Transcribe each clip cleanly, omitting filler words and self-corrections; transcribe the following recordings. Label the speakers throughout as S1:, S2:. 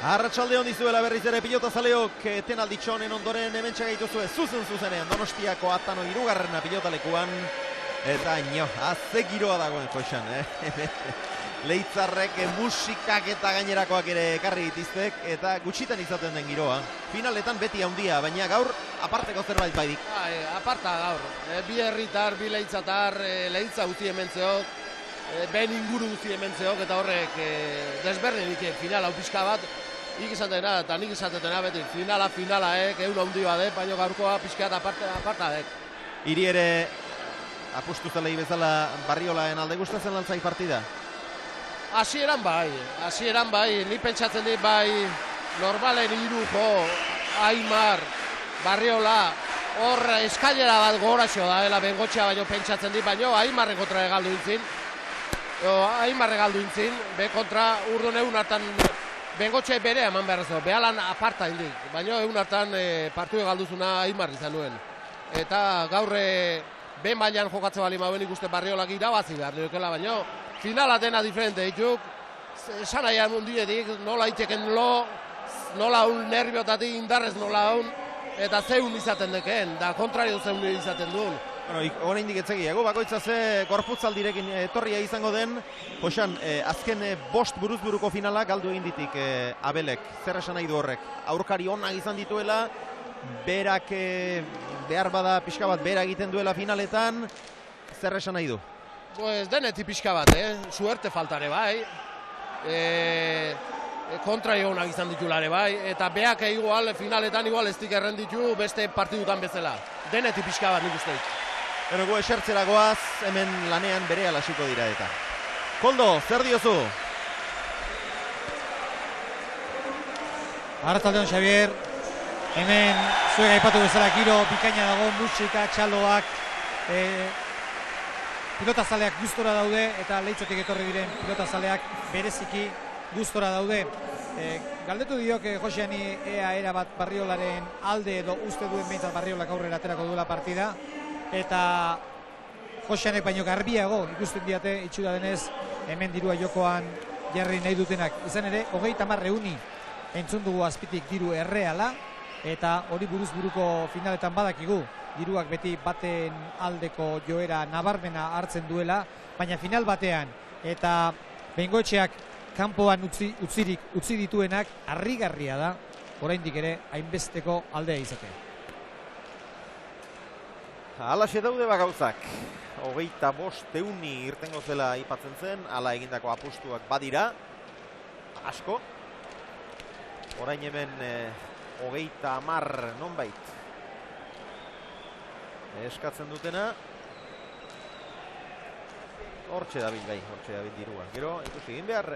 S1: Arratsalde hon dizuela berriz ere pilota zaleok etenalditxo honen ondoren hemen txagaituzue zuzenean Donostiako Atano 3. pilotalekuan eta ze giroa dagoen Joxan, Leitzarrek musikak eta gainerakoak ere ekarri ditiztek eta gutxitan izaten den giroa. Finaletan beti handia, baina gaur aparteko zerbait baidik.
S2: Aparta gaur, bi herritar, bi leitzatar, leitza guzti hementzeok, ben inguru guzti hementzeok eta horrek desberdinik final hau pixka bat, nik izatena eta nik izatena beti finala, egun handi badek, baina gaurkoa pixka aparta dek.
S1: Hiri ere apustu zelei bezala Barriolaen alde gustatzen lantzai partida?
S2: Hasieran bai, ni pentsatzen dit bai normalen Irujo, Aimar, Barriola, hor eskailera bat gogoraxo da, Bengotxea baino pentsatzen dit, baino Aimarren kontra galdu intzin, be kontra urdun egun hartan Bengotxea bere eman behar ez behalan aparta indik, baino egun hartan partiu galduzuna Aimar izan nuen. Eta gaur ben bailan jokatzen bali mauen ikuste Barriolak irabazi behar nioekela, baino finala dena diferente dituk, esan nahian mundietik, nola iteken nola un nerviotatik indarrez nola un, eta zeun izaten deken, da kontrario zeun izaten duen.
S1: Hora indik etzegiago, bakoitza ze gorputzaldirekin etorria izango den, Joxan, azken 5 buruzburuko finala galdu egin ditik Abelek, zer esan nahi du horrek? Aurkari onak izan dituela, berak behar bada pixka bat bera egiten duela finaletan, zer esan nahi du?
S2: Pues denetik pixka bat, suerte faltare bai, kontraio honak izan ditulare bai, eta beak finaletan igual ez dik errenditu beste partidutan bezala. Denetik pixka bat nik usteik.
S1: Gu esertzera goaz, hemen lanean bere alasiko dira eta. Koldo, zer diozu?
S3: Arratsaldeon Xavier, hemen zuek aipatu bezala giro bikaina dago, musika, txaloak, pilotazaleak gustora daude eta Leitzatik etorri diren pilotazaleak bereziki gustora daude. Galdetu diok Joxeani ea erabat Barriolaren alde edo uste duen behintzat Barriolak aurrera aterako duela partida eta Joxeanek baino garbiago ikusten diate itxura denez hemen dirua jokoan jarri nahi dutenak. Izan ere, 30 euni entzun dugu azpitik diru erreala eta hori buruz buruko finaletan badakigu. Diruak beti baten aldeko joera nabarmena hartzen duela, baina final batean eta Bengotxeak kanpoan utzi dituenak harrigarria da, oraindik ere hainbesteko aldea izatea.
S1: Halaxe daude gauzak. 25 euni irtengo zela aipatzen zen, hala egindako apustuak badira, asko. Orain hemen 30 nonbait eskatzen dutena. Hortxe dabil dirua. Gero, ikusi egin behar,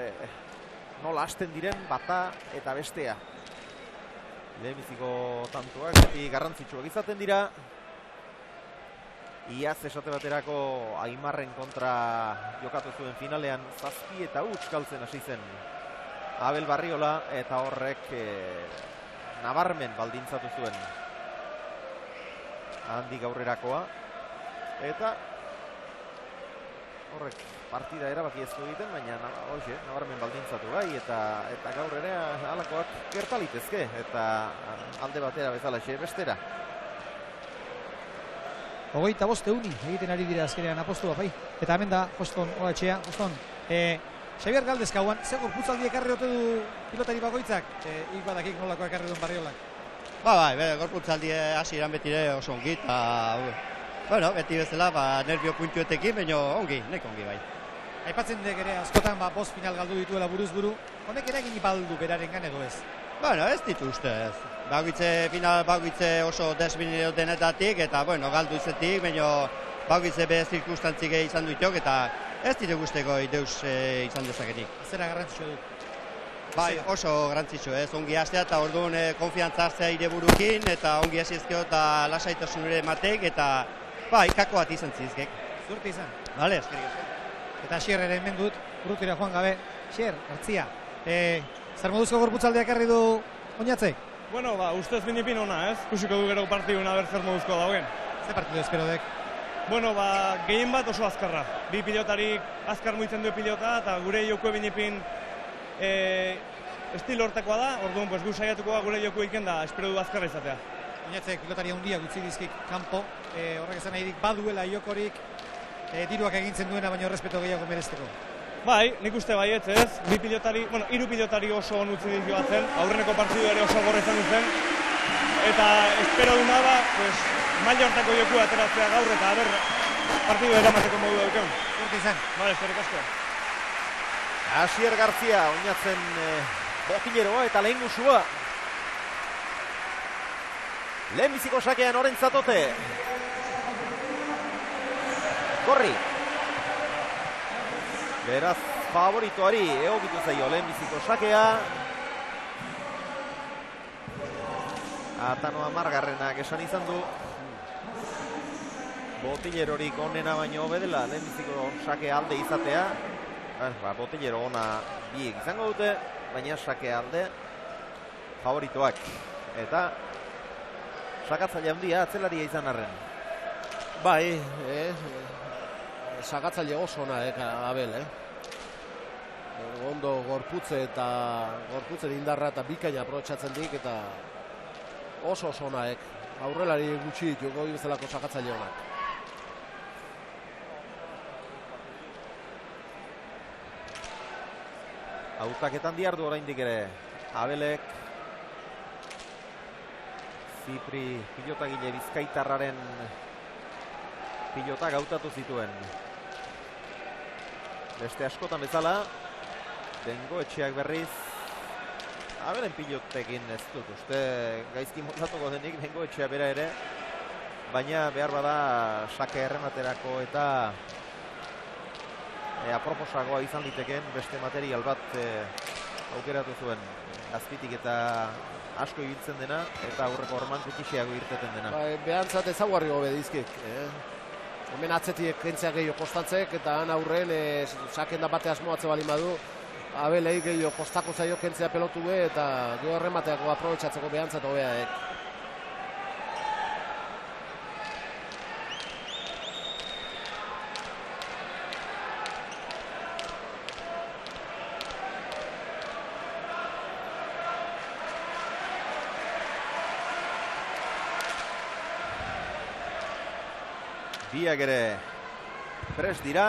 S1: nola hasten diren bata eta bestea. Lehenbiziko tantuak, beti garrantzitsuak izaten dira. Iaz esate baterako Aimarren kontra jokatu zuen finalean 7 eta 8 galtzen hasi zen Abel Barriola eta horrek nabarmen baldintzatu zuen handik aurrerakoa eta horrek partida erabaki ez du egiten, baina nabarmen baldintzatu bai eta gaur ere halakoak gertalitezke eta alde batera bezalaxe bestera.
S3: 25 euni egiten ari dira azkenean apostua bai. Eta hemen da Joston Oetxea. Joston, Xabier Galdezkauan, zer gorputzaldi ekarri ote du pilotari bakoitzak? Ik badakik nolako ekarri duen Barriolak.
S4: Bai, gorputzaldi hasieran betire oso ongi, eta beti bezala, nervio puntuetekin, baina neko ongi bai.
S3: Aipatzen dek ere askotan 5 final galdu dituela buruz buru, honek eragin baldu berarengan edo ez?
S4: Ez ditu ustez. Bagoitze oso desbinero denetatik, eta galdu izetik, baina bagoitze bez zirkustantzik izan duitok, eta ez ditu guzteko ideus izan dezaketik.
S3: Zera garrantzitsua du?
S4: Bai, oso garrantzitsu ez, ongi hastea eta orduan konfiantza hartzea ire burukin, eta ongi hasiezkeo eta lasaitasun ere matek, eta kako bat izan zizkek.
S3: Zurte izan?
S4: Bale, eskerik asko.
S3: Eta Xier ere hemen dut, urrutira joan gabe. Xier, hartzia, zer moduzko gorputzaldeak herri du oinatzek?
S5: Ustez binipin ona, ez? Kusiko du gero partiduna ber zer moduzko dauen.
S3: Ze partidu espero dek?
S5: Gehien bat oso azkarra. Bi pilotarik azkar muitzen du pilota, eta gure jokue binipin estilo hortakoa da, orduan gu saiatuko gure joku iken da, espero du azkarra izatea.
S3: Oinatzek pilotari handiak utzi dizkik kanpo, horrek esan nahi dik baduela jokorik, tiruak egintzen duena, baina respeto gehiago merezteko.
S5: Bai, nik uste baietz ez, hiru pilotari oso on utzi ditu batzen, aurreneko partidu ere oso gorra izan duzen, eta espero duna da, maila hortako joku ateratzea gaur eta aber partidu eramateko modu dauken.
S3: Urte izan.
S5: Bale, eskerrik asko.
S1: Asier García, oinatzen botileroa eta lehen gusua. Lehenbiziko sakean orentzatote. Gorri. Beraz, favoritoari egokitu zaio lehenbiziko sakea. Atano amargarrenak esan izan du. Botilerorik onena baino hobedela lehenbiziko sake alde izatea. Botilero ona biek izango dute, baina sake alde favoritoak. Eta sakatzaile handia atzelaria izan arren.
S2: Bai, sakatzaile oso ona, Abel, ondo gorputze eta gorputzen indarra eta bikaina aprobetxatzen dik eta oso onaek. Aurrelari gutxi ditu goi bezalako sakatzaile onak.
S1: Hautaketan diardu oraindik ere. Abelek Zipri pilotagile bizkaitarraren pilotak hautatu zituen. Beste askotan bezala, Bengoetxeak berriz Abelen pilotekin ez dut uste gaizki moldatuko denik Bengoetxea bera ere, baina behar bada sake errematerako eta aproposagoa izan liteken beste material bat aukeratu zuen azpitik eta asko ibiltzen dena eta aurreko ormantzikiseago irteten dena.
S2: Behantzat ezaguarri gobe dizkik. Hemen atzetik kentzea gehiago kostatzek eta han aurren saken da bate asmoatze bali badu Abelei gehiago kostako zaio kentzea pelotu be eta geho erremateako aprobetxatzeko behantzat hobeaek.
S1: Biak ere prest dira.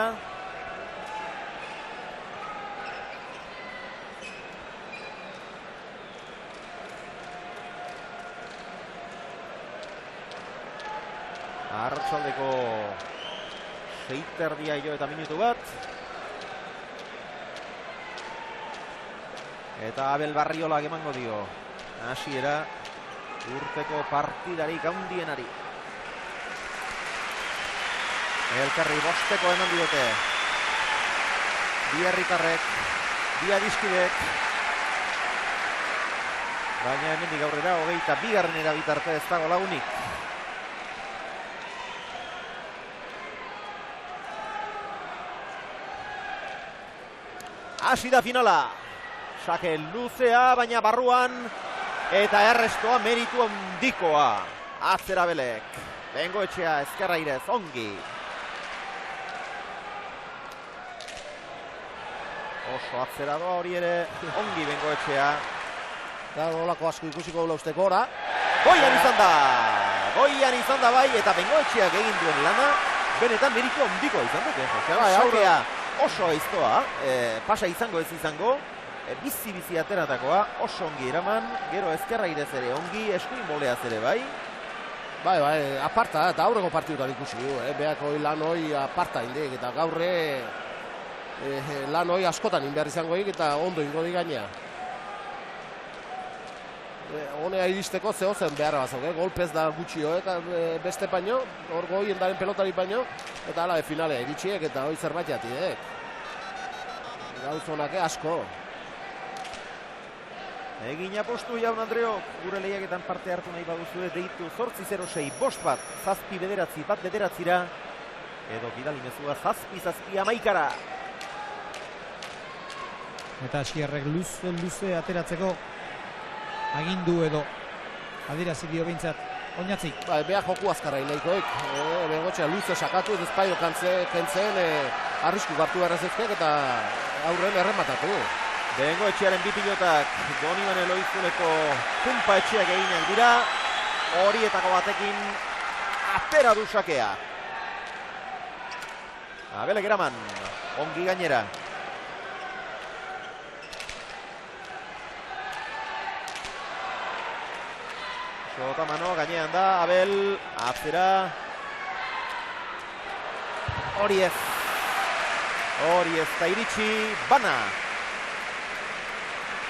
S1: Arratsaldeko 6:30 jo eta minutu bat. Eta Abel Barriolak emango dio hasiera urteko partidarik handienari. Elkarri bosteko eman diote. Bi herritarrek, bi adiskidek. Baina hemendik aurrera 22. bitarte ez dago lagunik. Hasi da finala. Sake luzea, baina barruan eta errestoa meritu handikoa. Atzera Belek. Bengoetxea ezkerra irez, ongi. Oso atzera doa hori ere, ongi Bengoetxea.
S2: Olako asko ikusiko gula uste gora.
S1: Goian izan da bai, eta Bengoetxeak egin duen lana, benetan meritu handikoa izan dute. Sakea oso aiztoa, pasa izango ez izango, bizi ateratakoa, oso ongi eraman, gero ezkerra irez ere ongi, eskuin boleaz ere bai.
S2: Bai, aparta, eta aurreko partidutan ikusi du, behako lan hoi aparta indik, eta gaurre lan hoi askotan inbehar izangoik, eta ondo ingo di gaina. Honea iristeko zehozen beharra bazok, golpez da gutxio, beste paino, hor goien daren pelotari paino, eta ala finalea iritsiek, eta hoi zerbait jati, gauzonak asko.
S1: Egin apostu jaun Andreok, gure lehiaketan parte hartu nahi baduzue, deitu 806 bost bat, 7 bederatzi bat bederatzira, edo bidali mezua 7 amaikara.
S3: Eta Asierrek luze ateratzeko agindu edo adierazi dio behintzat Oñatzik.
S2: Behar joku azkarra inaikoek, Bengoetxea luze sakatu, ez espaio kentzen, arrisku gartu beharrezezkek eta aurren errematatu.
S1: Bengoetxearen bi pilotak Donibane Loizuneko punpa etxeak eginak dira. Horietako batekin atera du sakea. Abelek eraman, ongi gainera. Sotamano gainean da, Abel, atzera. Hori ez da iritsi, bana.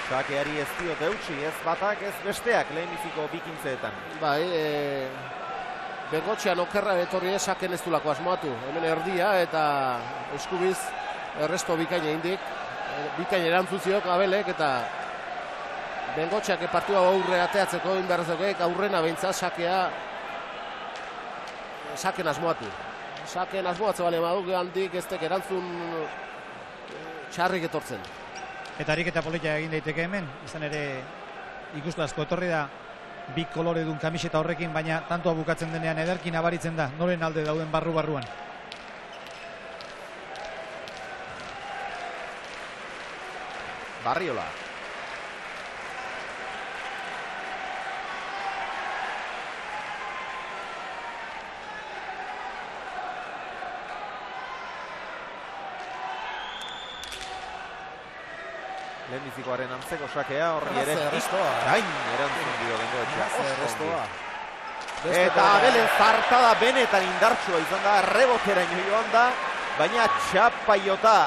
S1: Sakeari ez diote eutsi, ez batak, ez besteak lehenbiziko bikintzeetan.
S2: Bai, Bengoetxean okerra etorri saken ez dulako asmoatu. Hemen erdia eta eskubiz erresto bikaina indik. Bikaina erantzuziok Abelek eta Bengoetxeak partua aurre ateatzeko inberrezek aurrena beintza saken asmoatu. Saken asmoatze bale baduk handik ez tek erantzun txarrik etortzen.
S3: Eta ariketa polita egin daiteke hemen, izan ere ikustu asko etorri da bi koloredun kamiseta horrekin, baina tantoa bukatzen denean ederki nabaritzen da, noren alde dauden barru-barruan.
S1: Barriola. Lehenbizikoaren antzeko sakea, horri ere gain erantzun dio Bengoetxea. Eta Abelen zartada benetan indartsua izan da, reboteraino joan da, baina txapaiota.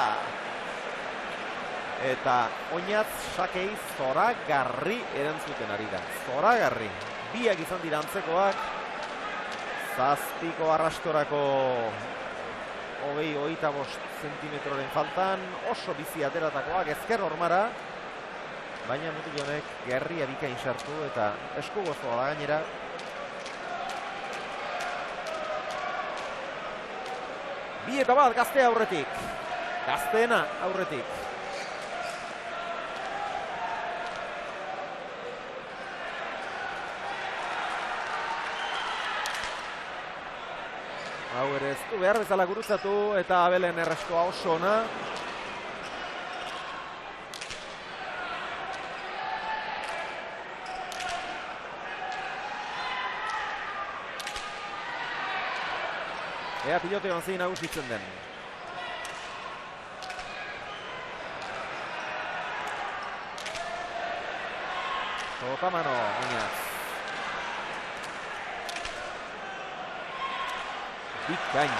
S1: Eta oinatz sakei zoragarri erantzuten ari da. Zoragarri. Biak izan dira antzekoak. Zazpiko arrastorako 25 zentimetroren faltan, oso bizi ateratakoak ezker hormara, baina mutil honek gerria bikain sartu eta esku gozoa da gainera. Bi eta bat gaztea aurretik, gazteena aurretik. Hau ere ez du behar bezala gurutzatu eta Abelen erreskoa oso ona. Ea piloteoan zein nagusitzen den. Sotamano, Muñaz. Bikain.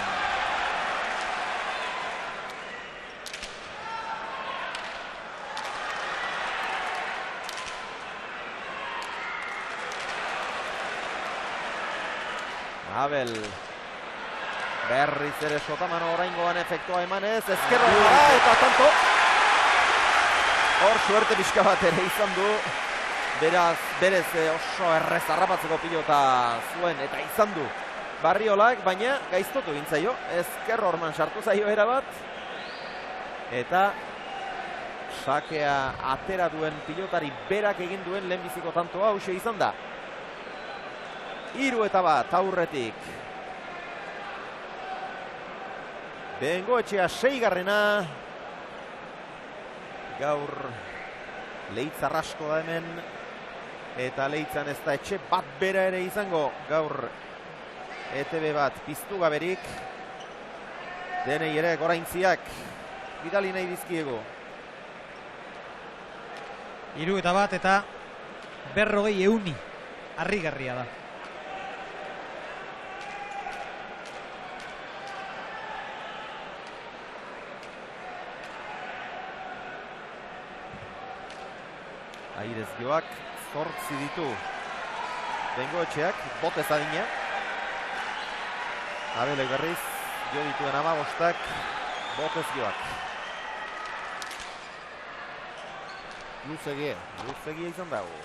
S1: Abel. Berriz ere Sotamano oraingoan efektua emanez, ezkerra eta tanto. Hor suerte pixka bat ere izan du. Berez oso errez harrapatzeko pilota zuen eta izan du Barriolak, baina gaiztotu gintzaio, ezker horman sartu zaio erabat. Eta sakea atera duen pilotari berak egin duen lehenbiziko tantoa hauxe izan da. 3 eta bat aurretik. Bengoetxea 6garrena. Gaur Leitz arrasko da hemen. Eta Leitzan ez da etxe bat bera ere izango gaur. ETB bat piztu gaberik. Denei ere goraintziak bidali nahi dizkiego.
S3: 3 eta bat eta 40 euni. Harrigarria da.
S1: Airez joak 8 ditu Bengoetxeak, botez adina. Abelek berriz, jo dituen 15, botez joak. Luzegie izan dago.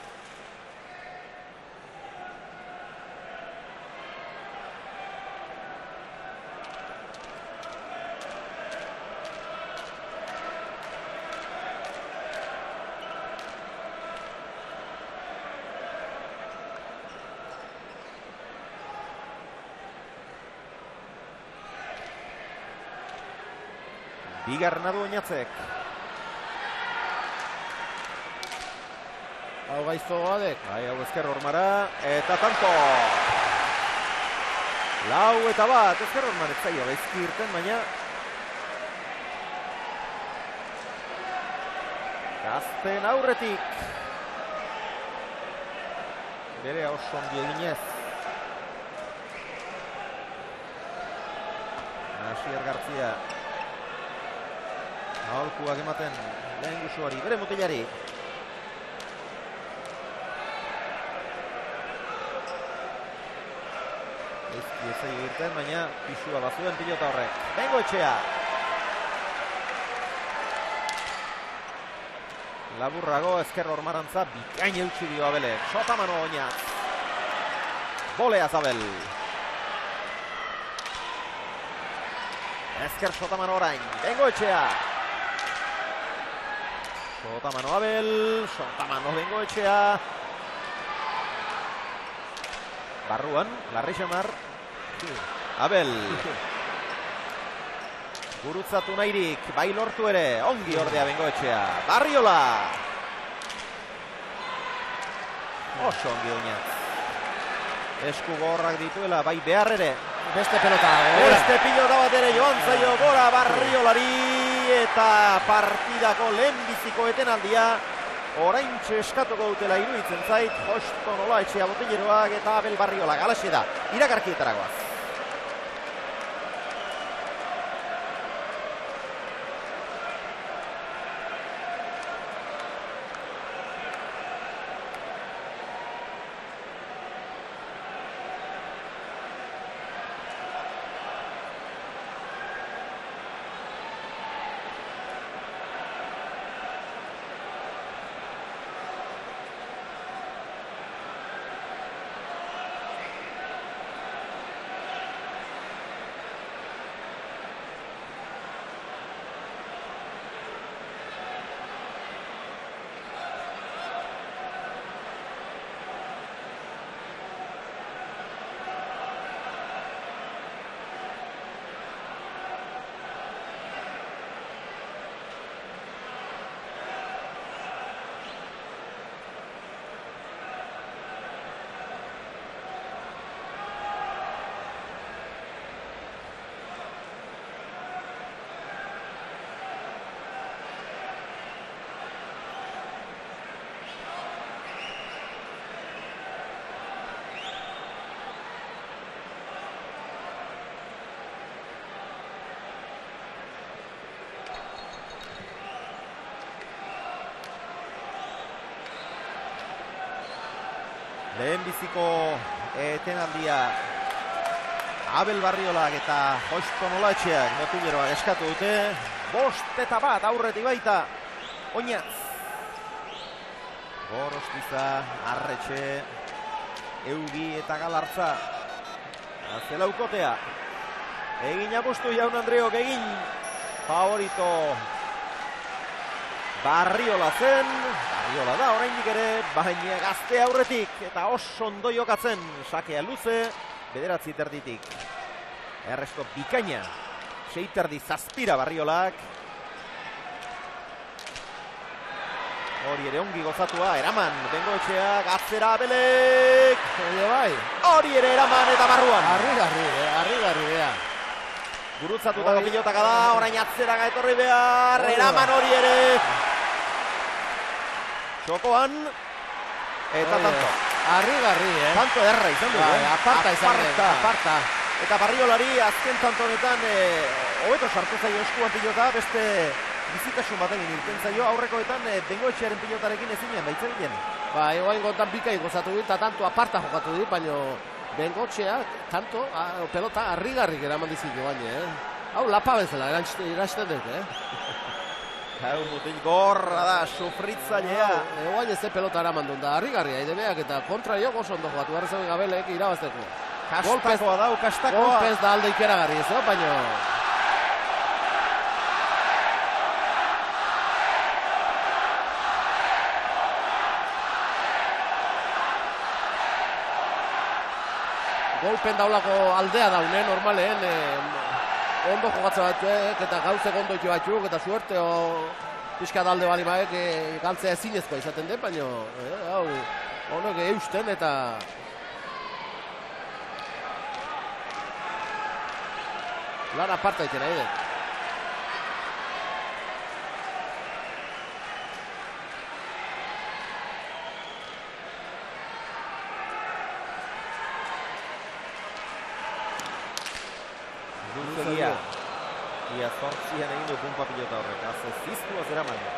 S1: Bigarrena du Oñatzek.
S2: Hau gaizto badek.
S1: Bai, hau ezker hormara, eta tanto! 4-1, ezker horman ez zaio gaizki irten, baina Gazten aurretik bere oso ongi eginez Asier Gartzia aholkuak ematen lehen gusuari, bere mutilari ez zaio irten, baina pisua bazuen pilota horrek. Bengoetxea laburrago ezker hormarantza bikain eutxi dio Abelek. Sotamano oinaz. Bolea Zabel. Ezker Sotamano orain. Bengoetxea. Sotamano Abel. Sotamano Bengoetxea. Barruan, Larri Xamar. Abel. Gurutzatu nahirik, bai lortu ere, ongi ordea Bengoetxea. Barriola! Oso ongi oinaz. Esku gorrak dituela, bai behar ere.
S2: Beste pelota.
S1: Beste pilota bat ere joan zaio gora Barriolari eta partidako lehenbiziko etenaldia. Oraintxe eskatuko dutela iruditzen zait, Josto Nolaetxea Botilleroak eta Abel Barriola. Galaxe da, iragarkietaragoaz. Lehenbiziko etenaldia Abel Barriolak eta Josto Nolaetxeak Botilleroak eskatu dute. 5-1 aurretik baita Oinaz. Gorostiza, Arretxe, Eugi eta Galartza. Zelaukotea. Egin apostu Jaun Andreok egin. Favorito Barriola zen. Barriola da oraindik ere, baina gazte aurretik eta oso ondo jokatzen. Sakea luze, 9 terditik. Erresko bikaina, 6 terdi zazpira Barriolak. Hori ere ongi gozatua, eraman, Bengoetxea, Gatzera Abelek. Hori ere eraman eta barruan.
S2: Arri-garri, bea.
S1: Gurutzatutako pilotaka da, orain atzeraga etorri behar, eraman hori ere. Txokoan, eta tanto.
S2: Arri-garri,
S1: Tanto erra izan du.
S2: Aparta.
S1: Eta Barriolari azken tanto honetan hobeto sartu zaio eskuan pilota, beste bizitasun batekin irten zaio, aurrekoetan Bengoetxearen pilotarekin ezinean baitzegiten.
S2: Egoain gontan bikai gozatu dit, eta tanto aparta jokatu dit, baina Bengoetxea, tanto, pelota arri-garrik eraman dizitu baina, Hau lapa bezala, erantzten dut,
S1: Hau mutil gorra da, sufritzailea.
S2: Egoain ez pelota eraman dut, da arri-garria, idebeak eta kontra jo gozo ondo jokatu, garrezen Gabelek irabazteko.
S1: Kastakoa dau, kastakoa.
S2: Golpez da alde ikeragarri ez, baina... Golpen daulako aldea daune, normalen, ondo jogatza batzuk, eta gauzek ondo itxu batzuk, eta suerte pixka dalde bali baek galtzea ezinezkoa izaten den, baina hau honek eusten eta lan aparta egiten nahi dut.
S1: Luzegia. Ia zortzian egin du punpa pilota horrek. Aze ziztu azera maia.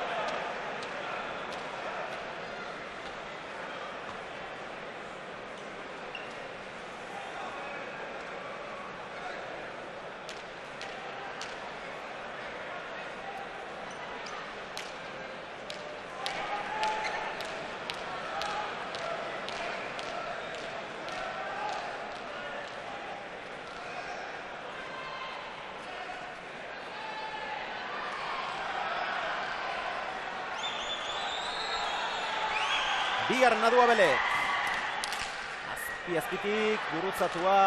S1: Bigarren adu Abelek. Azpitik gurutzatua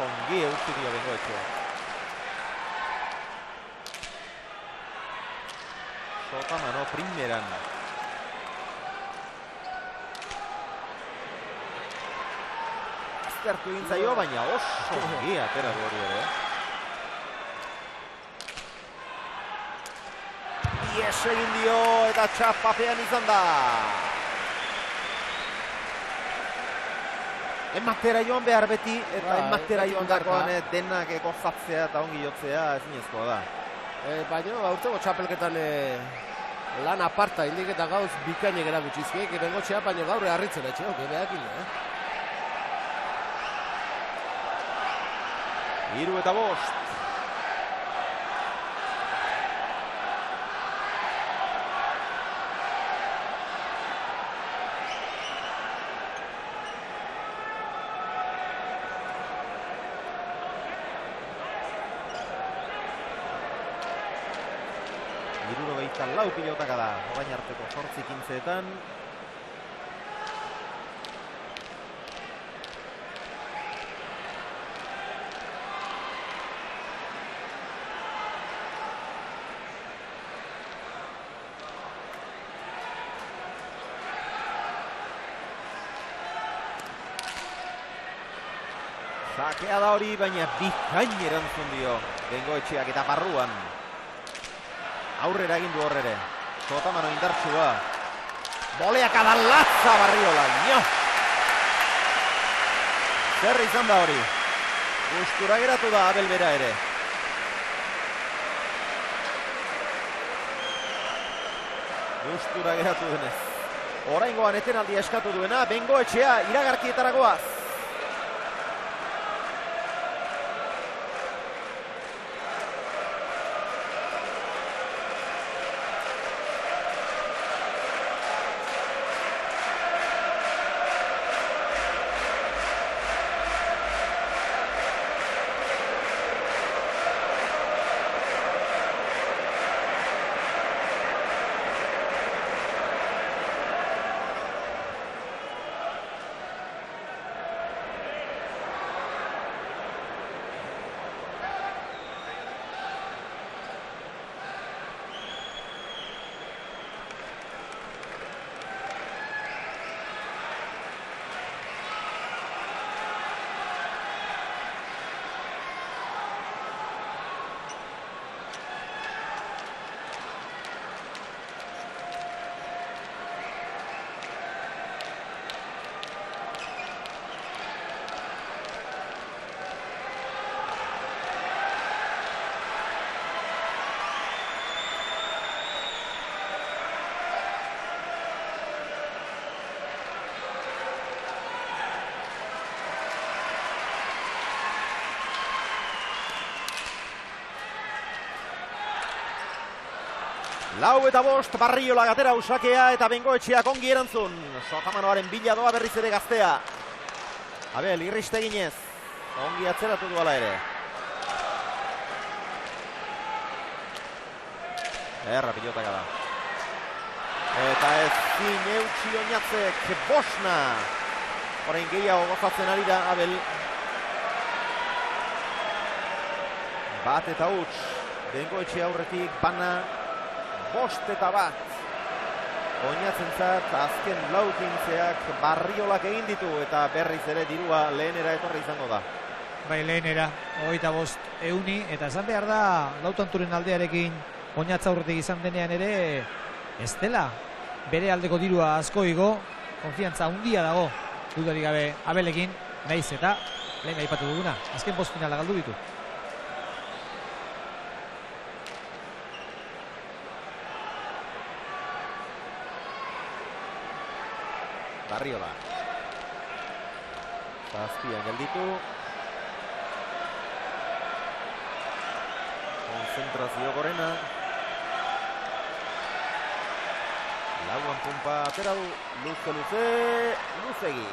S1: ongi eustu dio Bengoetxea. Sotamano primeran. Aztertu egin zaio, baina ongi atera du hori ere. Ies egin dio eta txapapean izan da. Ematera joan behar beti, eta ematera joan dakoan denak gozatzea eta ongi jotzea ezinezkoa da.
S2: Baina, aurtengo txapelketan lan aparta indik eta gauz bikainek erakutxizkiek, Bengoetxea, baina gaur harritzen etxeok, behakin.
S1: 3-5. Lau pilotaka da, orain arteko 8-15etan. Sakea da hori, baina bikain erantzun dio Bengoetxeak eta barruan. Aurrera egin du horrere. Sotamano indartsua. Boleak adalatza Barriola. Nio! Zer izan da hori. Gustura geratu da Abel bera ere. Gustura geratu denez. Oraingoan etenaldia eskatu duena. Bengoetxea iragarkietara goaz. Lau eta bost, Barriola gatera usakea eta Bengoetxeak ongi erantzun. Sotamanoaren bila doa berriz ere gaztea. Abel, irriste ginez. Ongi atzeratu du ala ere. Erra pilotaka da. Eta ezin eutxi oinatzek Bosna. Horein gehiago gozatzen ari da Abel. Bat eta huts. Bengoetxea aurretik bana. 5-1. Oinatzentzat azken laukintzeak Barriolak egin ditu eta berriz ere dirua lehenera etorri izango da.
S3: Bai, lehenera, 25 euni, eta esan behar da, Lautanturen aldearekin oinatza aurretik izan denean ere, ez dela, bere aldeko dirua asko igo, konfiantza handia dago, dudarik gabe Abelekin, naiz eta, lehen aipatu duguna, azken postfinala galdu ditu.
S1: Barriola. Zazpian gelditu. Konzentrazio gorena. Lauan pumpa atera du. Luzegi.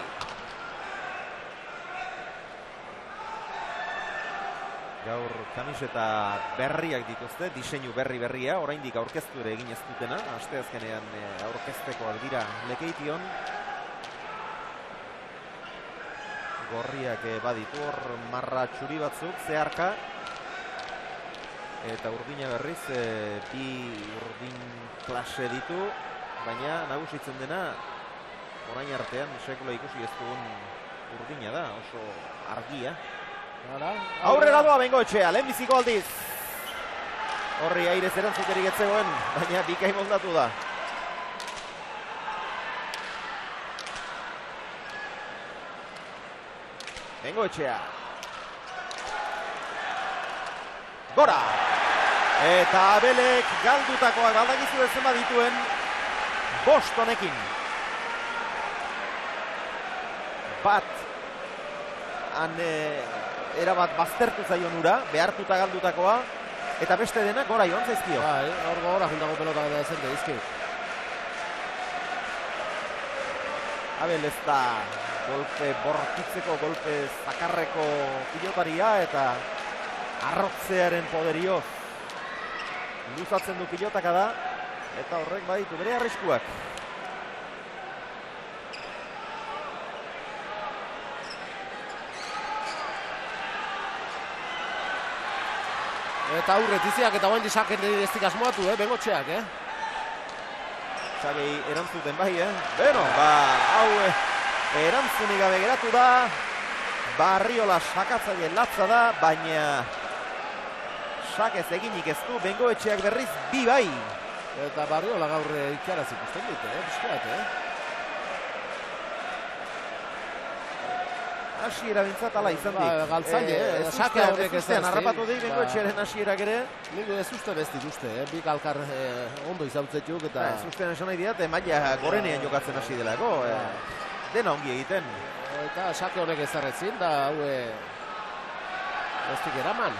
S1: Gaur kamiseta berriak dituzte, diseinu berria, oraindik aurkeztu ere egin ez dutena. Asteazkenean aurkeztekoak dira Lekeition. Gorriak baditu hor marra txuri batzuk, zeharka. Eta urdina berriz, bi urdin klase ditu, baina nagusitzen dena, orain artean sekula ikusi ez dugun urdina da, oso argia. Aurrera doa Bengoetxea, lehenbiziko aldiz. Horri airez erantzuterik etzegoen, baina bikain moldatu da. Bengoetxea. Gora. Eta Abelek galdutakoak baldakizu ezen badituen 5 honekin. Bat erabat baztertu zaion ura, behartuta galdutakoa, eta beste denak gora joan zaizkio.
S2: Bai, hor gora juntago pelotak eta ezen deizki.
S1: Abel ez da golpe bortitzeko, golpe zakarreko pilotaria eta arrotzearen poderioz luzatzen du pilotaka da eta horrek baditu bere arriskuak.
S2: Eta aurretiziak eta bain disaken estik asmoatu, Bengoetxeak,
S1: Zagei erantzuten bai, Beno, hau erantzunik gabe geratu da. Barriola sakatzaile latza da, baina sakez eginik ez du, Bengoetxeak berriz bi bai.
S2: Eta Barriola gaur ikaraz ikusten dute, bizkat,
S1: Hasiera bintzat ala izan dik.
S2: Galtzaile,
S1: sake horrek ez den, harrapatu dik Bengoetxearen hasierak ere.
S2: Nik ez uste ez dituzte, bi kalkar ondo izautzetuk eta...
S1: Ez ustean esan nahi diat, maila gorenean jokatzen hasi delako. Dena ongi egiten.
S2: Eta sake honek ezarretzin, da hau ez dik eraman.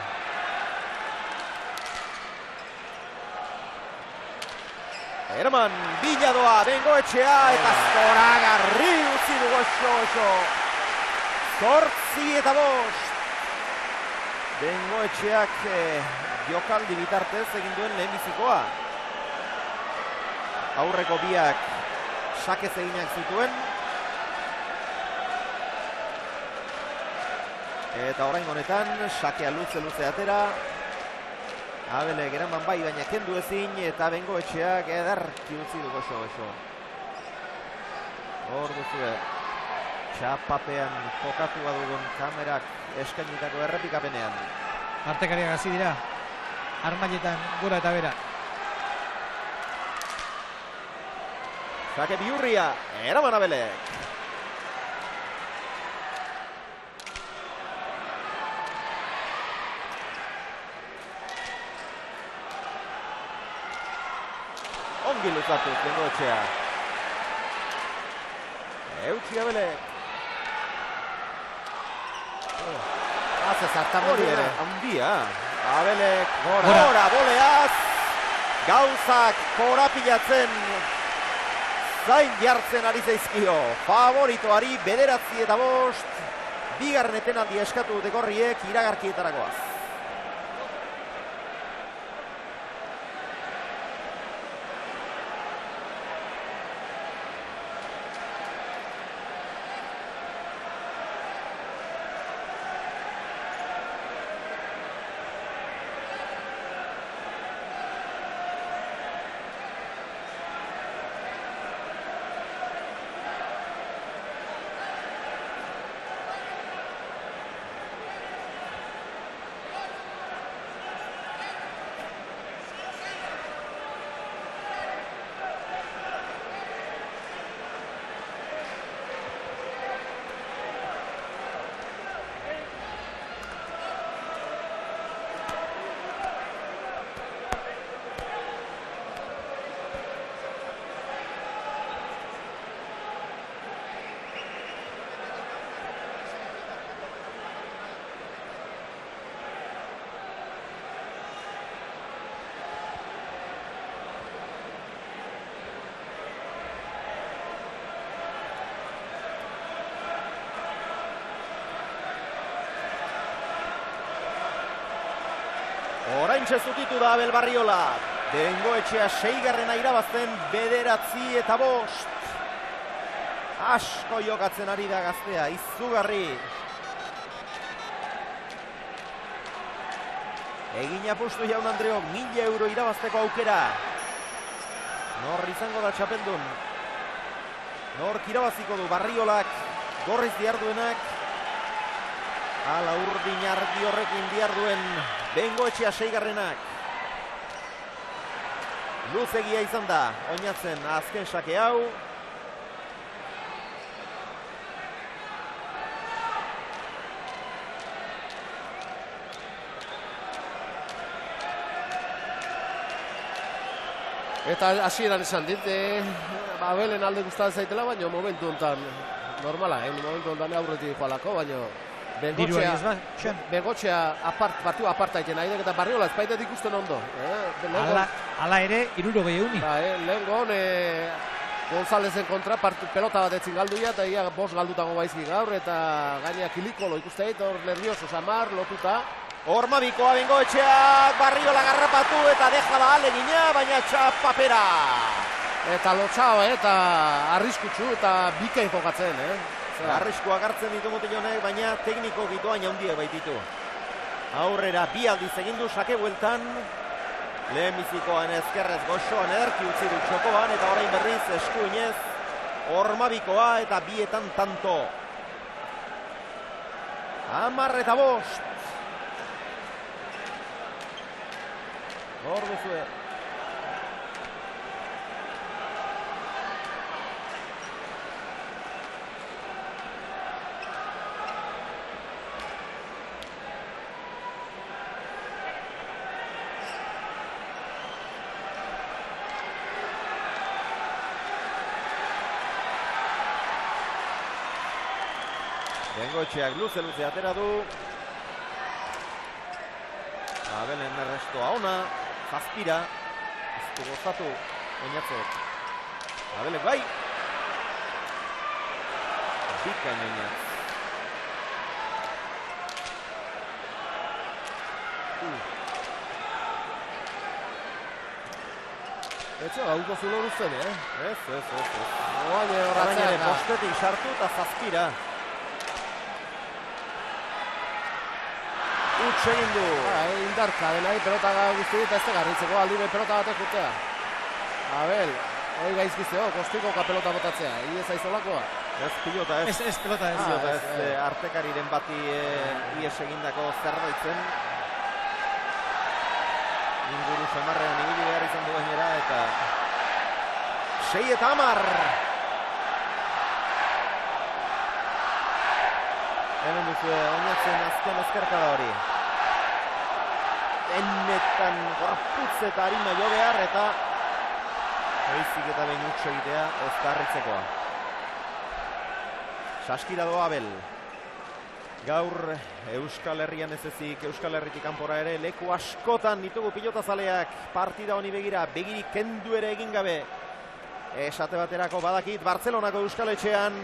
S1: Herman, biladoa, Bengoetxea, eta zoragarri utzi du oso. 8-5. Bengoetxeak jokaldi bitartez egin duen lehenbizikoa. Aurreko biak sakez eginak zituen. Eta orain honetan, sakea luze atera. Abelek eraman bai, baina kendu ezin, eta Bengoetxeak ederki utzi du oso. Hor duzue. Txapapean kokatu badugun kamerak eskainitako errepikapenean.
S3: Artekariak hasi dira, armailetan gora eta bera.
S1: Sake bihurria, eraman Abelek. Ongi luzatuz Bengoetxea. Eutsi Abelek.
S2: Haze zartamendu ere.
S1: Handia. Abelek gora boleaz. Gauzak korapilatzen. Zain jartzen ari zaizkio. Favoritoari 9-5. Bigarren etenaldia eskatu dute Gorriek iragarkietarakoaz. Oraintxe zutitu da Abel Barriola. Bengoetxea 6. irabazten 9-5. Asko jokatzen ari da gaztea, izugarri. Egin apustu jaun Andreok, 1000 euro irabazteko aukera. Nor izango da txapeldun. Nork irabaziko du Barriolak, gorriz diarduenak. Ala urdin argi horrekin diarduen Bengoetxea 6. Luzegia izan da, oinatzen azken sake hau.
S2: Eta hasieran esan dit, Abelen alde gustatzen zaitela, baina momentu honetan normala, momentu honetan aurretik joalako, baina Bengoetxea partiu aparta egiten nahi, eta Barriola ezpaitet ikusten ondo.
S3: Hala ere, 60
S2: Ba, lehenko Gonzalezen kontra pelota bat etzin galduia, eta ia 5 galdutago baizki gaur, eta gainea kilikolo ikusteit, hor nervioso samar, lotuta.
S1: Ormabikoa Bengoetxeak, Barriola garrapatu eta deja da alegina, baina txapapera.
S2: Eta lotxao, eta arriskutsu, eta bikain jokatzen,
S1: Arriskua gartzen ditu Motillonek, baina tekniko gitoain handiak baititu. Aurrera bi aldiz egin du sake bueltan. Lehenbizikoan ezkerrez goxoan ederki utzi du txokoan, eta orain berriz eskuinez Ormabikoa eta bietan tanto. 10-5. Hor duzue. Bengoetxeak luze atera du. Abelen errestoa ona. Zazpira. Ez du gozatu. Oinatzek. Abelek bai. Bikain oinatz.
S2: Etxo, hauko zulo duzten,
S1: Ez.
S2: Oain horratzeak.
S1: Bostetik sartu eta zazpira. Utz egin du.
S2: Indarka denari pelota guzti eta ez garritzeko aldibe pelota batek jutea. Abel, hori gaizkizteo, kostikoka pelota botatzea. Iez aizolakoa.
S1: Ez pilota ez.
S3: Ez pelota ez.
S1: Pilota ez artekariren bati ies egindako zerbaitzen. Inguru samarrean ibili behar izan du gainera eta 6-10. Hemen duzu oinatzen azken ezkerkada hori. Enetan gorputz eta harima jo behar eta baizik eta behin utz egitea ez da harritzekoa. Saskira doa Abel. Gaur Euskal Herrian ez ezik, Euskal Herritik kanpora ere leku askotan ditugu pilotazaleak partida honi begira, begirik kendu ere egin gabe. Esate baterako badakit Bartzelonako Euskal Etxean,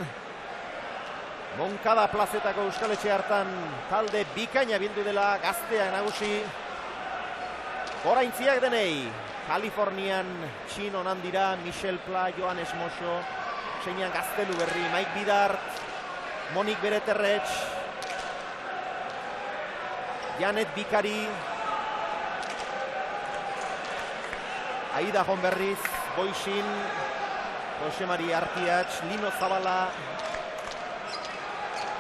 S1: Moncada plazetako Euskal Etxe hartan talde bikaina bildu dela gaztea nagusi. Goraintziak denei, Kalifornian Txino Nandira, Michel Pla, Joanes Moxo, Seinan Gaztelu Berri, Mike Bidart, Monik Bereterretx, Janet Bikari, Aida Jonberriz, Boixin, Jose Mari Artiatx, Lino Zabala,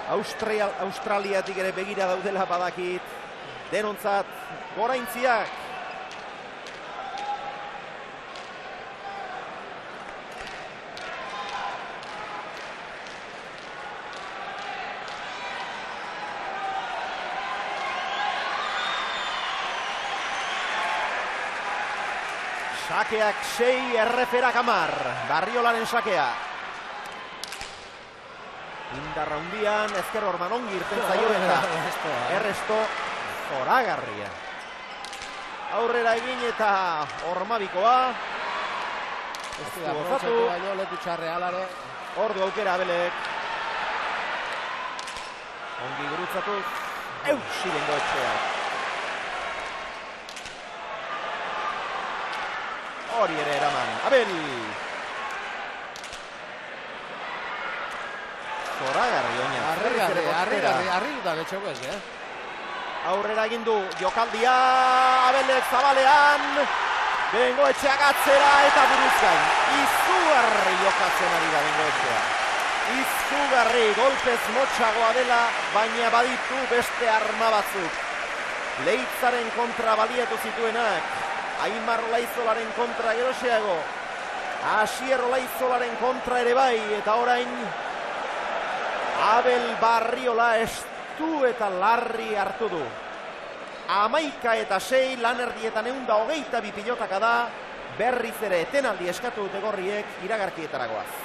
S1: Australiatik ere begira daudela badakit, denontzat goraintziak. Sakeak 6, erreferak 10, Barriolaren sakea. Indarra hundian, ezker orman ongi irten zaio eta erresto zoragarria. Aurrera egin eta Ormabikoa.
S2: Ez du gozatu. Baino leku txarre alare.
S1: Ordu aukera Abelek. Ongi gurutzatuz. Eutsi Bengoetxeak. hori ere eraman. Abel! Zoragarri oina.
S2: Arri dudan etxeko ez,
S1: Aurrera egin du jokaldia, Abelek zabalean, Bengoetxeak atzera eta buruz gain. Izugarri jokatzen ari da Bengoetxea. Izugarri, golpez motxagoa dela, baina baditu beste arma batzuk. Leitzaren kontra baliatu zituenak, Aimar Olaizolaren kontra geroxeago, Asier Olaizolaren kontra ere bai, eta orain Abel Barriola estu eta larri hartu du. 11-6, Lanerdietan 122 pilotaka da, berriz ere etenaldi eskatu dute gorriek iragarkietaragoaz.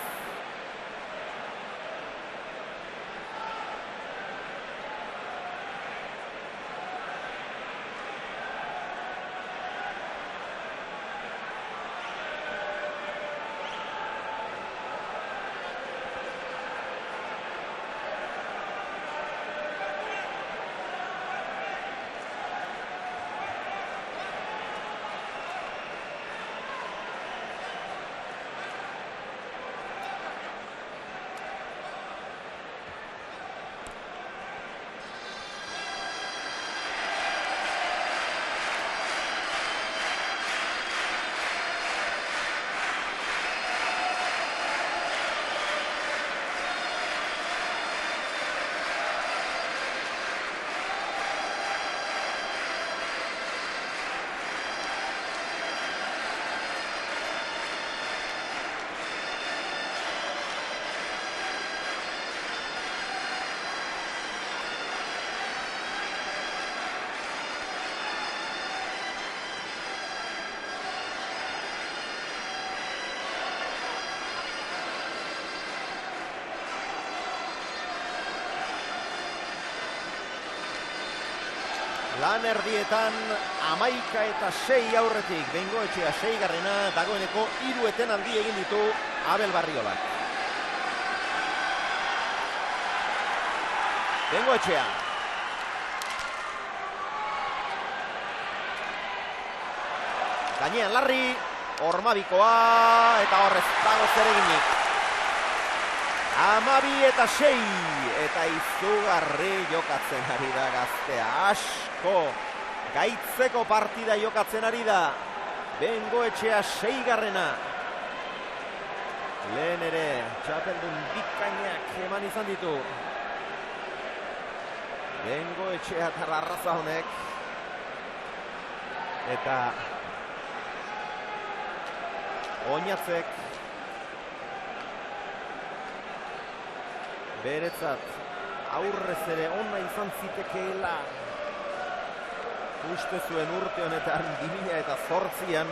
S1: Lanerdietan 11-6 aurretik, Bengoetxea 6garrena, dagoeneko 3 etenaldi egin ditu Abel Barriolak. Bengoetxea. Gainean Larri, Ormabikoa, eta horrez dago zereginik. 12-6, eta izugarri jokatzen ari da gaztea. Asko gaitzeko partida jokatzen ari da. Bengoetxea 6garrena. Lehen ere txapeldun bikainak eman izan ditu. Bengoetxea eta Larraza honek. Eta Oinatzek beretzat aurrez ere ona izan zitekeela uste zuen urte honetan 2008an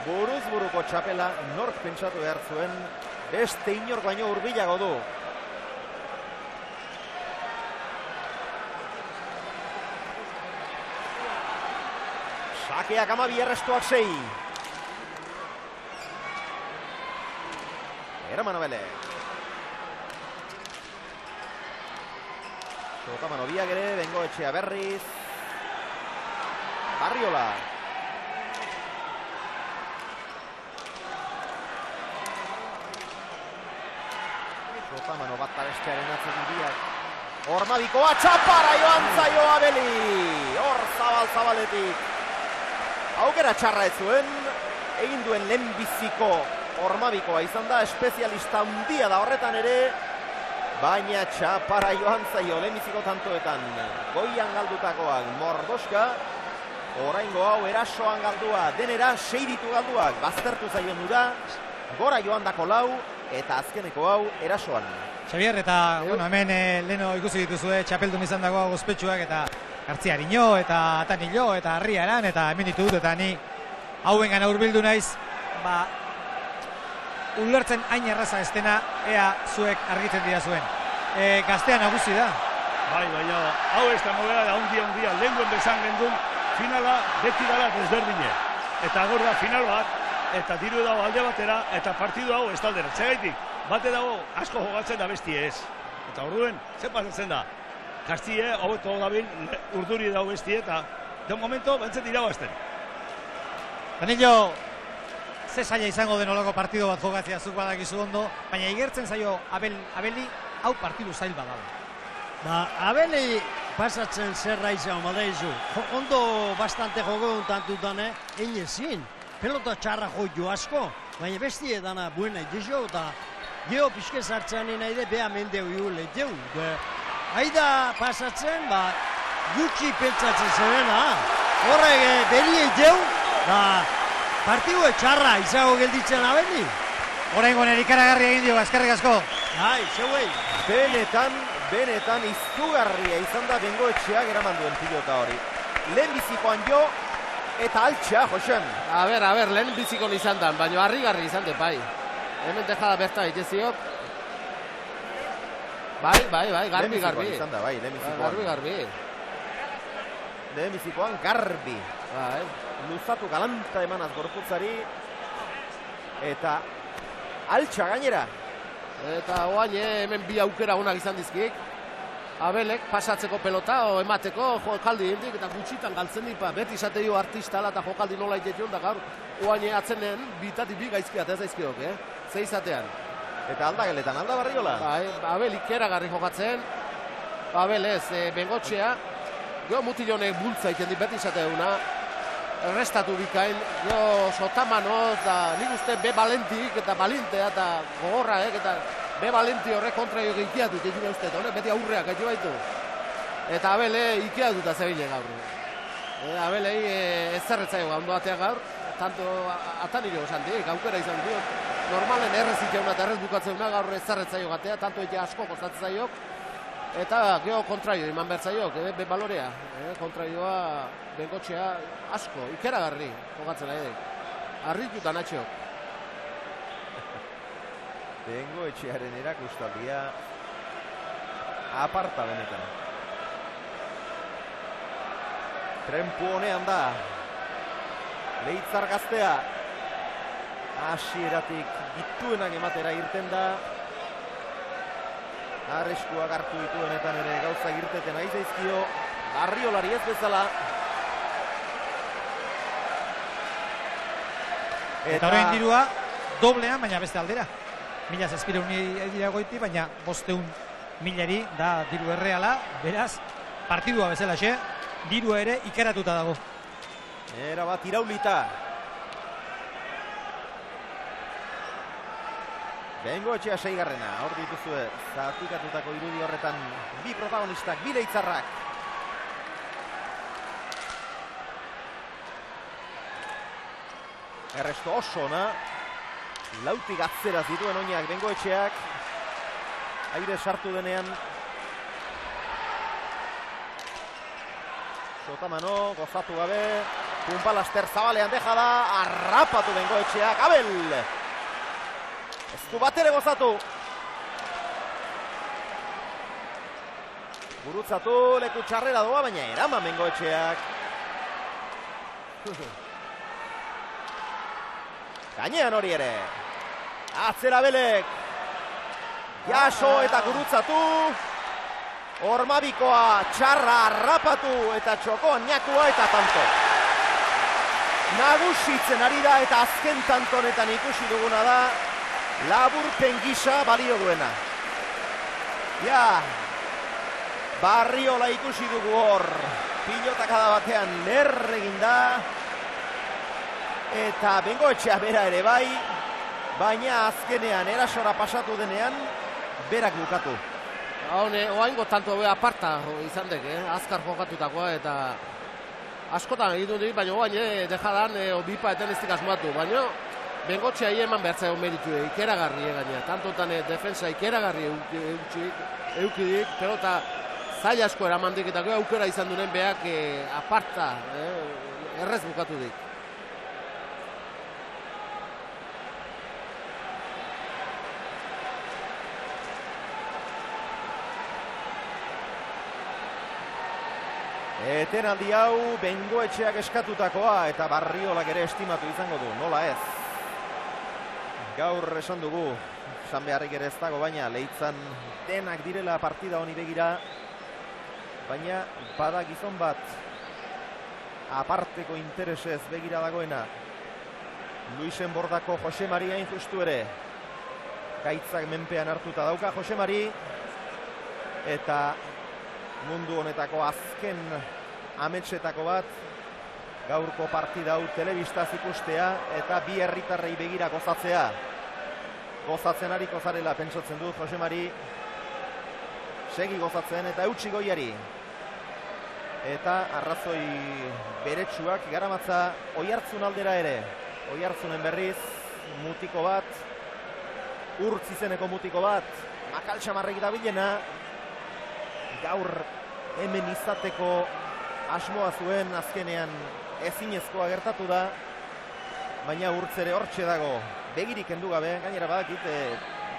S1: buruz buruko txapela nork pentsatu behar zuen, beste inor baino hurbilago du. Sakeak 12, errestuak 6. Eraman Abelek. Sotamano biak ere, Bengoetxea berriz. Barriola. Sotamano bat bestearen atzetik biak. Ormabikoa txapara joan zaio Abeli. Hor zabaletik. Aukera txarra ez zuen. Egin duen lehenbiziko Ormabikoa izan da, espezialista handia da horretan ere. Baina txapara joan zaio lehenbiziko tantoetan. Goian galdutakoak Mordoska. Oraingo hau erasoan galdua, denera 6 ditu galduak. Baztertu zaion dura, gora joan dako 4, eta azkeneko hau erasoan.
S3: Xabier, eta hemen leheno ikusi dituzue txapeldun izan dago gospetsuak, eta Gartziarino, eta Tanilo, eta Arriaran, eta hemen ditut, eta ni hauengan hurbildu naiz, ulertzen hain erraza ez dena, ea zuek argitzen dira zuen. Gaztea nagusi da.
S6: Bai, baina hau ez da nobera da handia, lehenguen bezan gendun, finala beti dara desberdine. Eta gor da final bat, eta diru dago alde batera, eta partidu hau ez daldera. Zegaitik, bate dago asko jogatzen da bestie ez. Eta orduen, ze pasatzen da? Kastie, hobeto dabil, urduri dago bestie, eta de momento bentzet irabazten.
S3: Danilo, ze zaila izango den olako partido bat jokatzea zuk badakizu ondo, baina igertzen zaio Abeli, hau partidu zail badala.
S7: Ba, Abeli pasatzen zerra izan badaizu. Ondo bastante joko tantutan, egin ezin. Pelota txarra jo asko, baina bestie dana buena jo, eta geho pixke sartzen nahi de, beha mendeu iule jau. Haida pasatzen, ba, gutxi pentsatzen zerena. Horrek berie jau, da partidue txarra izango gelditzen Abeli.
S3: Oraingoan ikaragarri egin dio, eskerrik asko.
S7: Bai, zeuei.
S1: Benetan izugarria izan da Bengoetxeak eraman duen pilota hori. Lehen bizikoan jo, eta altxea, Josen.
S2: A ber, lehen bizikon izan da, baina harrigarri izan da, bai. Hemen dejada berta iteziok. Bai, garbi.
S1: Izan da, bai, lehen bizikoan.
S2: Garbi.
S1: Lehen bizikoan garbi.
S2: Bai.
S1: Luzatu galanta emanaz gorputzari. Eta altxa gainera.
S2: Eta oain hemen bi aukera onak izan dizkik. Abelek pasatzeko pelota o emateko jokaldi indik eta gutxitan galtzen dipa. Beti izate dio artistala eta jokaldi nola itetion da gaur. Oain atzenen bitati bi gaizkiat ez daizkiok, Ze izatean.
S1: Eta aldageletan, alda Barriola.
S2: Bai, Abel ikeragarri jokatzen. Abel ez, Bengoetxea. Gero mutilonek bultza iten di beti izate duna. Errestatu bikain, jo Sotamanoz, da nik uste be balentik eta balintea eta gogorra, eta be balenti horrek kontra jo ikiatu, egin uste, eta beti aurreak egin baitu. Eta Abele ikiatuta zebile gaur. Abelei ezerretzaio ondo batea gaur, tanto atanilo esantik, aukera izan dio. Normalen errezik jauna eta errez bukatzeuna gaur ezerretzaio gatea, tanto eke asko kostatzen zaiok. Eta geho kontraio iman bertzaiok, be balorea. Kontraioa Bengoetxea asko, ikeragarri jokatzen nahi. Arrituta natxok.
S1: Bengoetxearen erakustaldia aparta benetan. Trempu honean da. Leitzar gaztea. Hasieratik dituenak ematera irten da. Arriskuak hartu dituenetan ere gauza irteten ari zaizkio. Barriolari ez bezala.
S3: Eta horrein dirua doblean, baina beste aldera. 1.700 dira goiti, baina 500.000 da diru erreala. Beraz, partidua bezalaxe, dirua ere ikeratuta dago.
S1: Era bat iraulita. Bengoetxea 6garrena, hor dituzue, zatikatutako irudi horretan bi protagonistak, bi leitzarrak. Erresto oso ona, lautik atzera zituen oinak Bengoetxeak, aire sartu denean. Sotamano, gozatu gabe, Punpalaster zabalean deja da, arrapatu Bengoetxeak, Abel! Ez du bat ere gozatu. Gurutzatu, leku txarrera doa, baina eraman Bengoetxeak. Gainean hori ere. Atzera Belek. Jaso eta gurutzatu. Ormabikoa txarra harrapatu eta txokoan niakua eta tanto. Nagusitzen ari da eta azken tantonetan ikusi duguna da. Laburpen gisa balio duena. Ja, Barriola ikusi dugu hor. Pilotakada batean lerregin da. Eta Bengoetxea bera ere bai. Baina azkenean erasora pasatu denean, berak bukatu.
S2: Oaingo tanto aparta izan dek, azkar jokatutakoa eta askotan egin dut, baina oain dejadan bipa eten ez asmatu, baina Bengoetxea eman behartza egon meritu, ikeragarri gaina, tantotan defensa ikeragarri eukidik, pelota zaila asko eramandik eta gero aukera izan duen beak aparta, errez bukatu dik.
S1: Etenaldi hau Bengoetxeak eskatutakoa eta Barriolak ere estimatu izango du, nola ez. Gaur esan dugu, esan beharrik ere ez dago, baina Leitzan denak direla partida honi begira, baina bada gizon bat aparteko interesez begira dagoena. Luisen bordako Jose Mari hain justu ere. Gaitzak menpean hartuta dauka Jose Mari. Eta mundu honetako azken ametsetako bat. Gaurko partida hau telebistaz ikustea eta bi herritarrei begira gozatzea. Gozatzen ariko zarela pentsatzen dut Jose Mari. Segi gozatzen eta eutsi goiari. Eta arrazoi beretsuak garamatza Oiartzun aldera ere. Oiartzunen berriz mutiko bat, urtz izeneko mutiko bat, makal xamarrek dabilena, gaur hemen izateko asmoa zuen azkenean ezinezkoa gertatu da, baina urtz ere hortxe dago, begirik kendu gabe, gainera badakit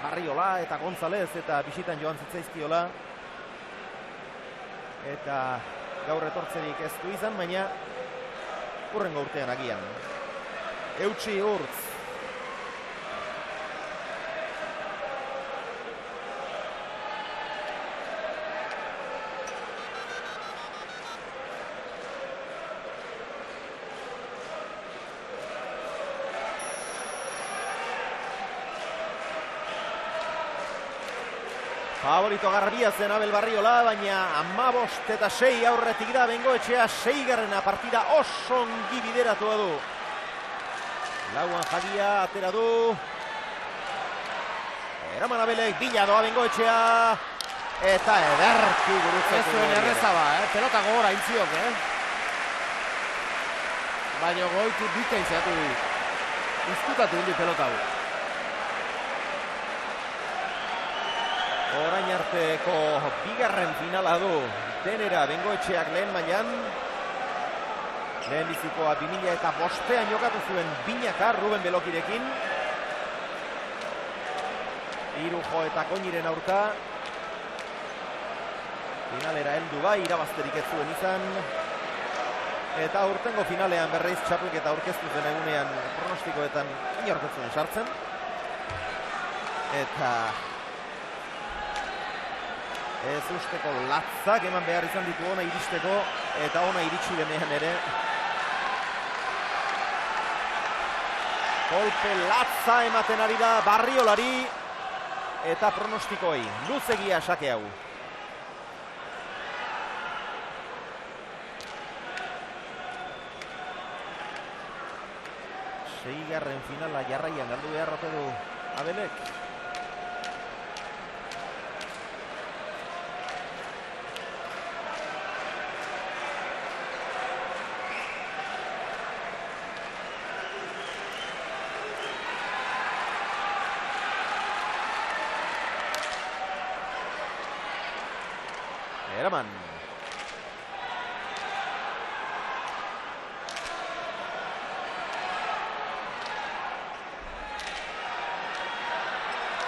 S1: Barriola eta González eta bisitan joan zitzaizkiola, eta gaur etortzerik ez du izan, baina hurrengo urtean agian. Eutsi urtz. Favorito garbia zen Abel Barriola, baina 15-6 aurretik da Bengoetxea, 6. partida oso ongi bideratua du. Lauan Jadia atera du. Eraman Abelek, bila doa Bengoetxea. Eta ederki gurutzeko.
S2: Ez zuen errezaba, pelota gogora intziok, baina goitu bikain zehatu du. Izkutatu indi pelota hau.
S1: Orain arteko bigarren finala du. Denera Bengoetxeak lehen mailan. Lehen bizikoa 2005an jokatu zuen binaka Ruben Belokirekin. Irujo eta Koñiren aurka. Finalera heldu bai, irabazterik ez zuen izan. Eta urtengo finalean berriz txapelketa aurkeztu zen egunean pronostikoetan inorketzen sartzen. Eta ez usteko latzak eman behar izan ditu ona iristeko, eta ona iritsi denean ere. Kolpe latza ematen ari da Barriolari eta pronostikoi. Luzegia sake hau. Seigarren finala jarraian galdu behar ote du Abelek. Eraman.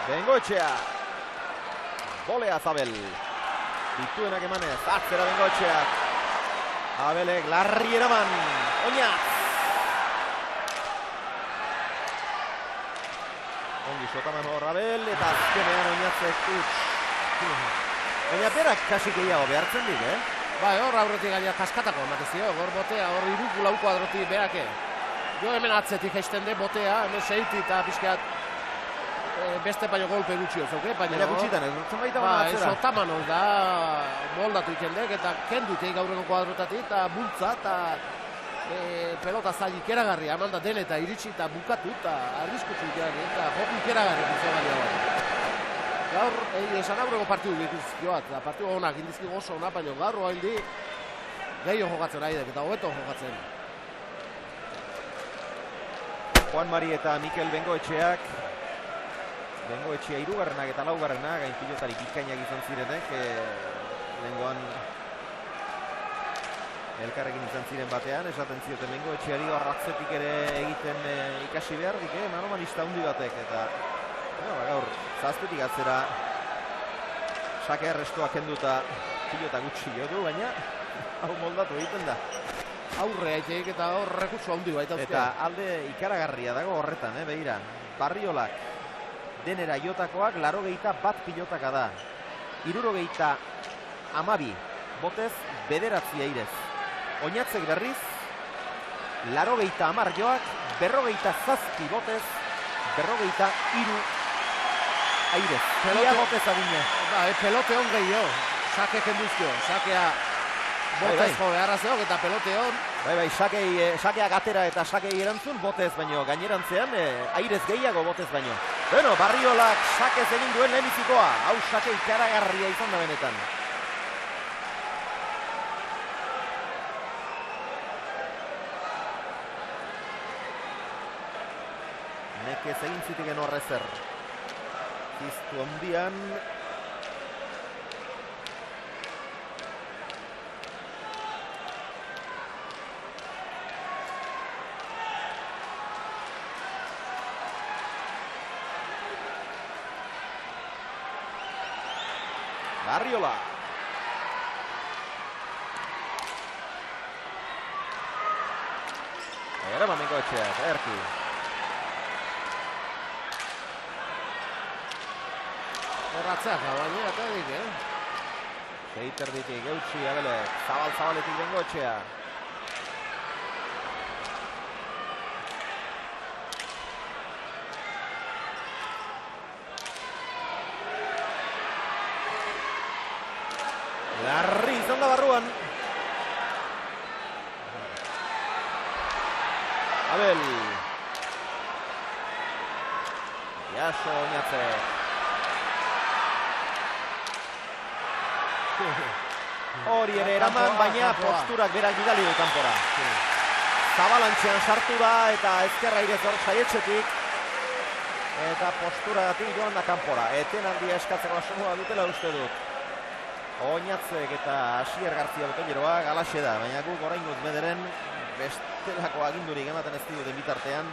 S1: Bengoetxea. Bolea Zabel. Dituenak emanez, atzera Bengoetxeak. Abelek larri Eraman. Oñaz. Ongi sotaman hor Abel, eta azkenean Oñazek baina berak kasi gehiago behartzen dit,
S2: Bai, hor aurretik gaina kaskatako ematezio, hor botea, hor iruku lau kuadrotik berake. Jo hemen atzetik jaisten de botea, hemen seiti eta pixkeat beste baino golpe gutxio zauke,
S1: baina gutxitan ez dutzen baita
S2: hona
S1: atzera.
S2: Bai, sotamanoz da moldatu ikendek eta kendutik gaurreko kuadrotatik eta bultza eta pelota zail ikeragarria, eman da den eta iritsi eta bukatu eta arriskutsu ikeragarria eta joku ikeragarria izagarria bat. Gaur, esan aurreko partidu dituzkioat, partidu honak indizkigo oso hona, baina gaur oaildi gehiago jokatzen aidek eta hobeto jokatzen.
S1: Juan Mari eta Mikel Bengoetxeak. Bengoetxea 3. eta 4. gain pilotari bikainak izan zirenek. Lengoan elkarrekin izan ziren batean, esaten zioten Bengoetxeari arratzetik ere egiten ikasi behar dik, manomanista hundi batek, eta gaur zaztetik atzera sake arrestoa kenduta pilota gutxi jo du, baina hau moldatu egiten da.
S2: Aurre aitek eta hor rekutsu handi baita uzke.
S1: Eta alde ikaragarria dago horretan, begira. Barriolak denera jotakoak 81 pilotaka da. 72 botez 9 airez. Oñatzek berriz 80 joak 47 botez, 43 airez. Ia botez adine.
S2: Pelote hon gehiago, sake kenduzkio, sakea botez jo beharra zeok eta pelote hon.
S1: Bai, sakeak atera eta sakei erantzun botez baino, gainerantzean airez gehiago botez baino. Bueno, Barriolak sakez egin duen lehenbizikoa, hau sake ikaragarria izan da benetan. Nekez egin zitigen horrezer. Piztu ondian. Barriola. Eraman Bengoetxeak, erki.
S2: Erratzeak, baina, eta edik,
S1: Seiterditik, eutxi, Abelek, zabaletik Bengoetxea. Larri izan da barruan. Abel. Jaso Oñatze. Hori ere eraman, baina posturak berak bidali du kanpora. Zabalantzean sartu da eta ezkerra irez hor saietxetik. Eta posturagatik joan da kanpora. Etenaldia eskatzeko asmoa dutela uste dut. Oñatzek eta Asier Garzia botelleroa galaxe da, baina guk oraingoz bederen bestelako agindurik ematen ez duten bitartean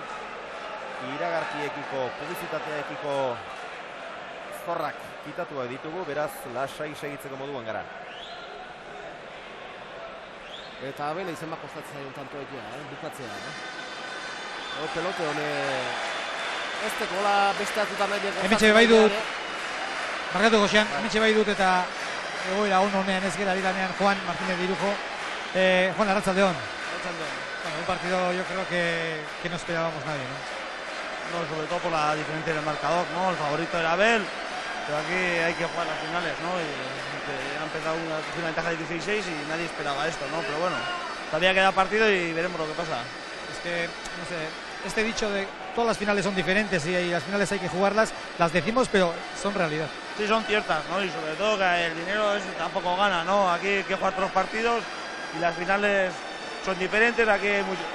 S1: iragarkiekiko, publizitateekiko zorrak kitatuak ditugu, beraz lasai segitzeko moduan gara.
S2: Eta Abela izen bako kostatzen zaion tanto egia, bukatzea. Pelote hone ez tekola beste atutan nahi dut.
S3: Hementxe bai dut, markatu goxean, hementxe bai dut eta egoera honean ez gera dilanean Juan Martínez de Irujo. Juan, arratsaldeon. Bueno, un partido yo creo que no esperábamos nadie, ¿no?
S5: No, sobre todo por la diferencia del marcador, ¿no? El favorito era Abel, pero aquí hay que jugar las finales, ¿no? Y ha empezado una ventaja de 16-6 y nadie esperaba esto, ¿no? Pero bueno, todavía queda partido y veremos lo que pasa.
S3: Es que, no sé, este dicho de todas las finales son diferentes y las finales hay que jugarlas, las decimos, pero son realidad.
S5: Sí, son ciertas, ¿no? Y sobre todo que el dinero tampoco gana, ¿no? Aquí hay que jugar todos los partidos y las finales son diferentes. Aquí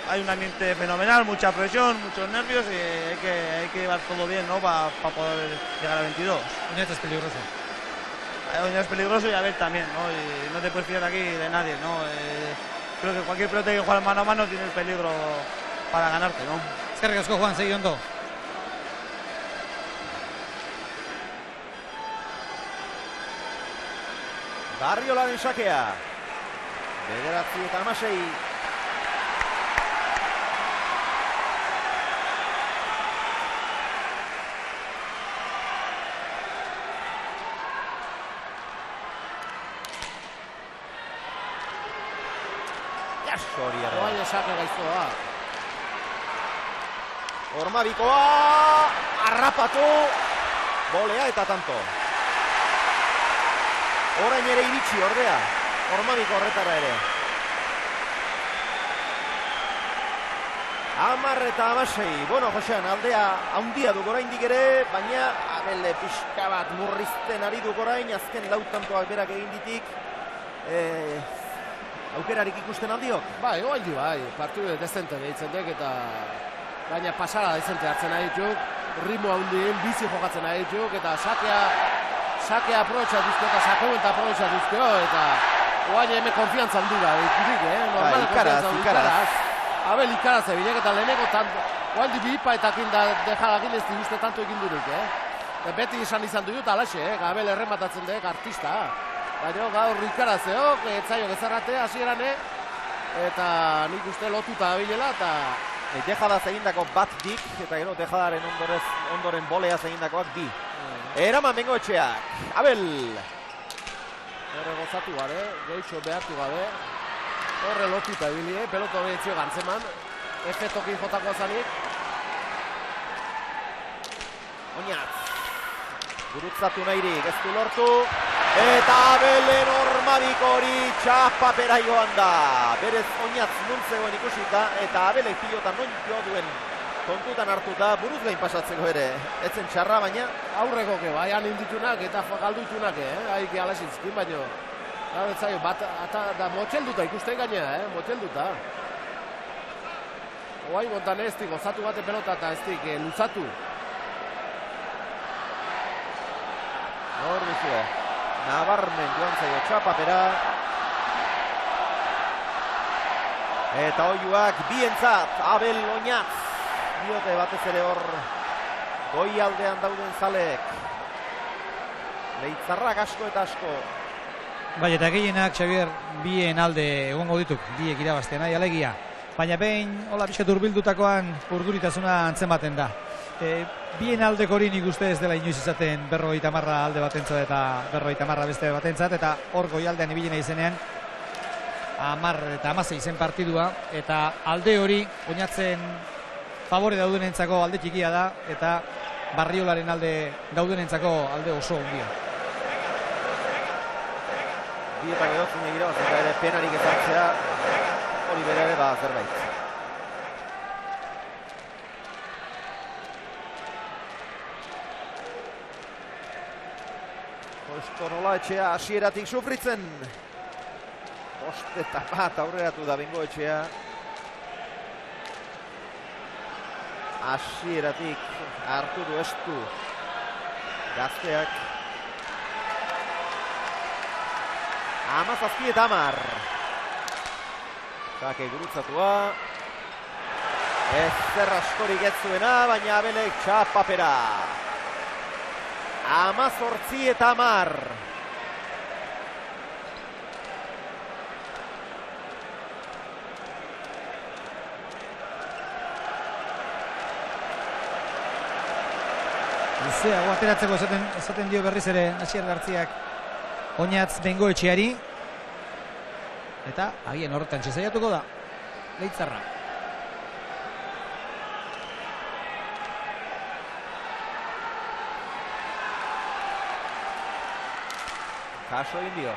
S5: hay un ambiente fenomenal, mucha presión, muchos nervios y hay que llevar todo bien, ¿no? Para poder llegar a 22.
S3: Oñate es peligroso.
S5: Oñate es peligroso y Abel también, ¿no? Y no te puedes fiar aquí de nadie, ¿no? Creo que cualquier pelota que juega mano a mano tiene el peligro para ganarte, ¿no?
S3: Eskerrik asko, Juan, segi ondo.
S1: Barriolaren sakea. 9-6. Jasori ere.
S2: Baina sake gaiztoa.
S1: Ormabikoa, harrapatu, bolea eta tanto. Orain ere iritsi ordea, Ormabiko horretara ere. 10-6. Bueno, Josean, aldea handia duk oraindik ere, baina Abel pixka bat murrizten ari duk orain, azken lautantoak berak egin ditik. Aukerarik ikusten aldiok?
S2: Bai, partidu dezente behitzen dek eta baina pasara dezente hartzen nahi dituk, ritmo handien bizi jokatzen nahi dituk eta sakea aprobetxatuzko eta sakoen eta aprobetxatuzko eta oain hemen konfiantzan dira ikutik,
S1: ikaraz.
S2: Abel ikaraz ebilek eta leheneko oain di bihipaetakin da dejalakin ez diguzte tanto egin durik, beti izan dut alaxe, Abel errematatzen dek artista, baina gaur ikarazzeok, etzaio gezerrate hasierane eta nik uste lotuta abilela eta
S1: Dejadaz egindako bat dik, eta gero Dejadaren ondoren boleaz egindakoak bi. Eraman Bengoetxeak, Abel!
S2: Horre gozatu gabe, gehitxo behartu gabe. Horre lotuta bilie, peloto behitzio gantzeman. efetokin jotakoa zanik.
S1: Oñatz. Gurutzatu nahirik, ez du lortu. Eta Abelen Ormabik hori txapapera joan da. Berez Oñatz nuntzegoen ikusita, eta Abelek pilota non jo duen kontutan hartuta, buruz gain pasatzeko ere. Etzen txarra, baina
S2: Aurreko ke, bai inditunak eta galduitunak, haik alasintzkin, baino. Betzaio, bat, da motxelduta ikusten gainea, motxelduta. Oai montan ez dik, gozatu bate pelota eta ez dik, luzatu.
S1: hor duzue. Nabarmen joan zaio txapapera. Eta oiuak bientzat, Abel Oñatz. Diote batez ere hor goi aldean dauden zaleek. Leitzarrak asko eta asko.
S3: Bai, eta gehienak, Xavier, bien alde egongo dituk, biek irabazten nahi alegia. Baina behin, hola pixkat urbildutakoan urduritasuna antzematen da. Bien aldeko hori nik uste ez dela inoiz izaten 50 alde batentzat eta 50 beste batentzat, eta hor goi aldean ibilena izenean 10 eta 16 zen partidua, eta alde hori Oñatzen favore daudenentzako alde txikia da, eta Barriolaren alde daudenentzako alde oso ondia.
S1: Bietak edotzen egira, bazeta ere penarik ezartzea, hori bere ere zerbait. Kosto nola etxea hasieratik sufritzen. 5-1 aurreratu da Bengo etxea. Hasieratik Arturo Estu gazteak. 17-10. Sake gurutzatua. Ez zer askorik ez zuena, baina Abelek txapapera. 18-10.
S3: Luzeago ateratzeko esaten dio berriz ere Asier Gartziak Oñatz Bengoetxeari. Eta agien horretan txezaiatuko da Leitzarra.
S1: Kaso indio.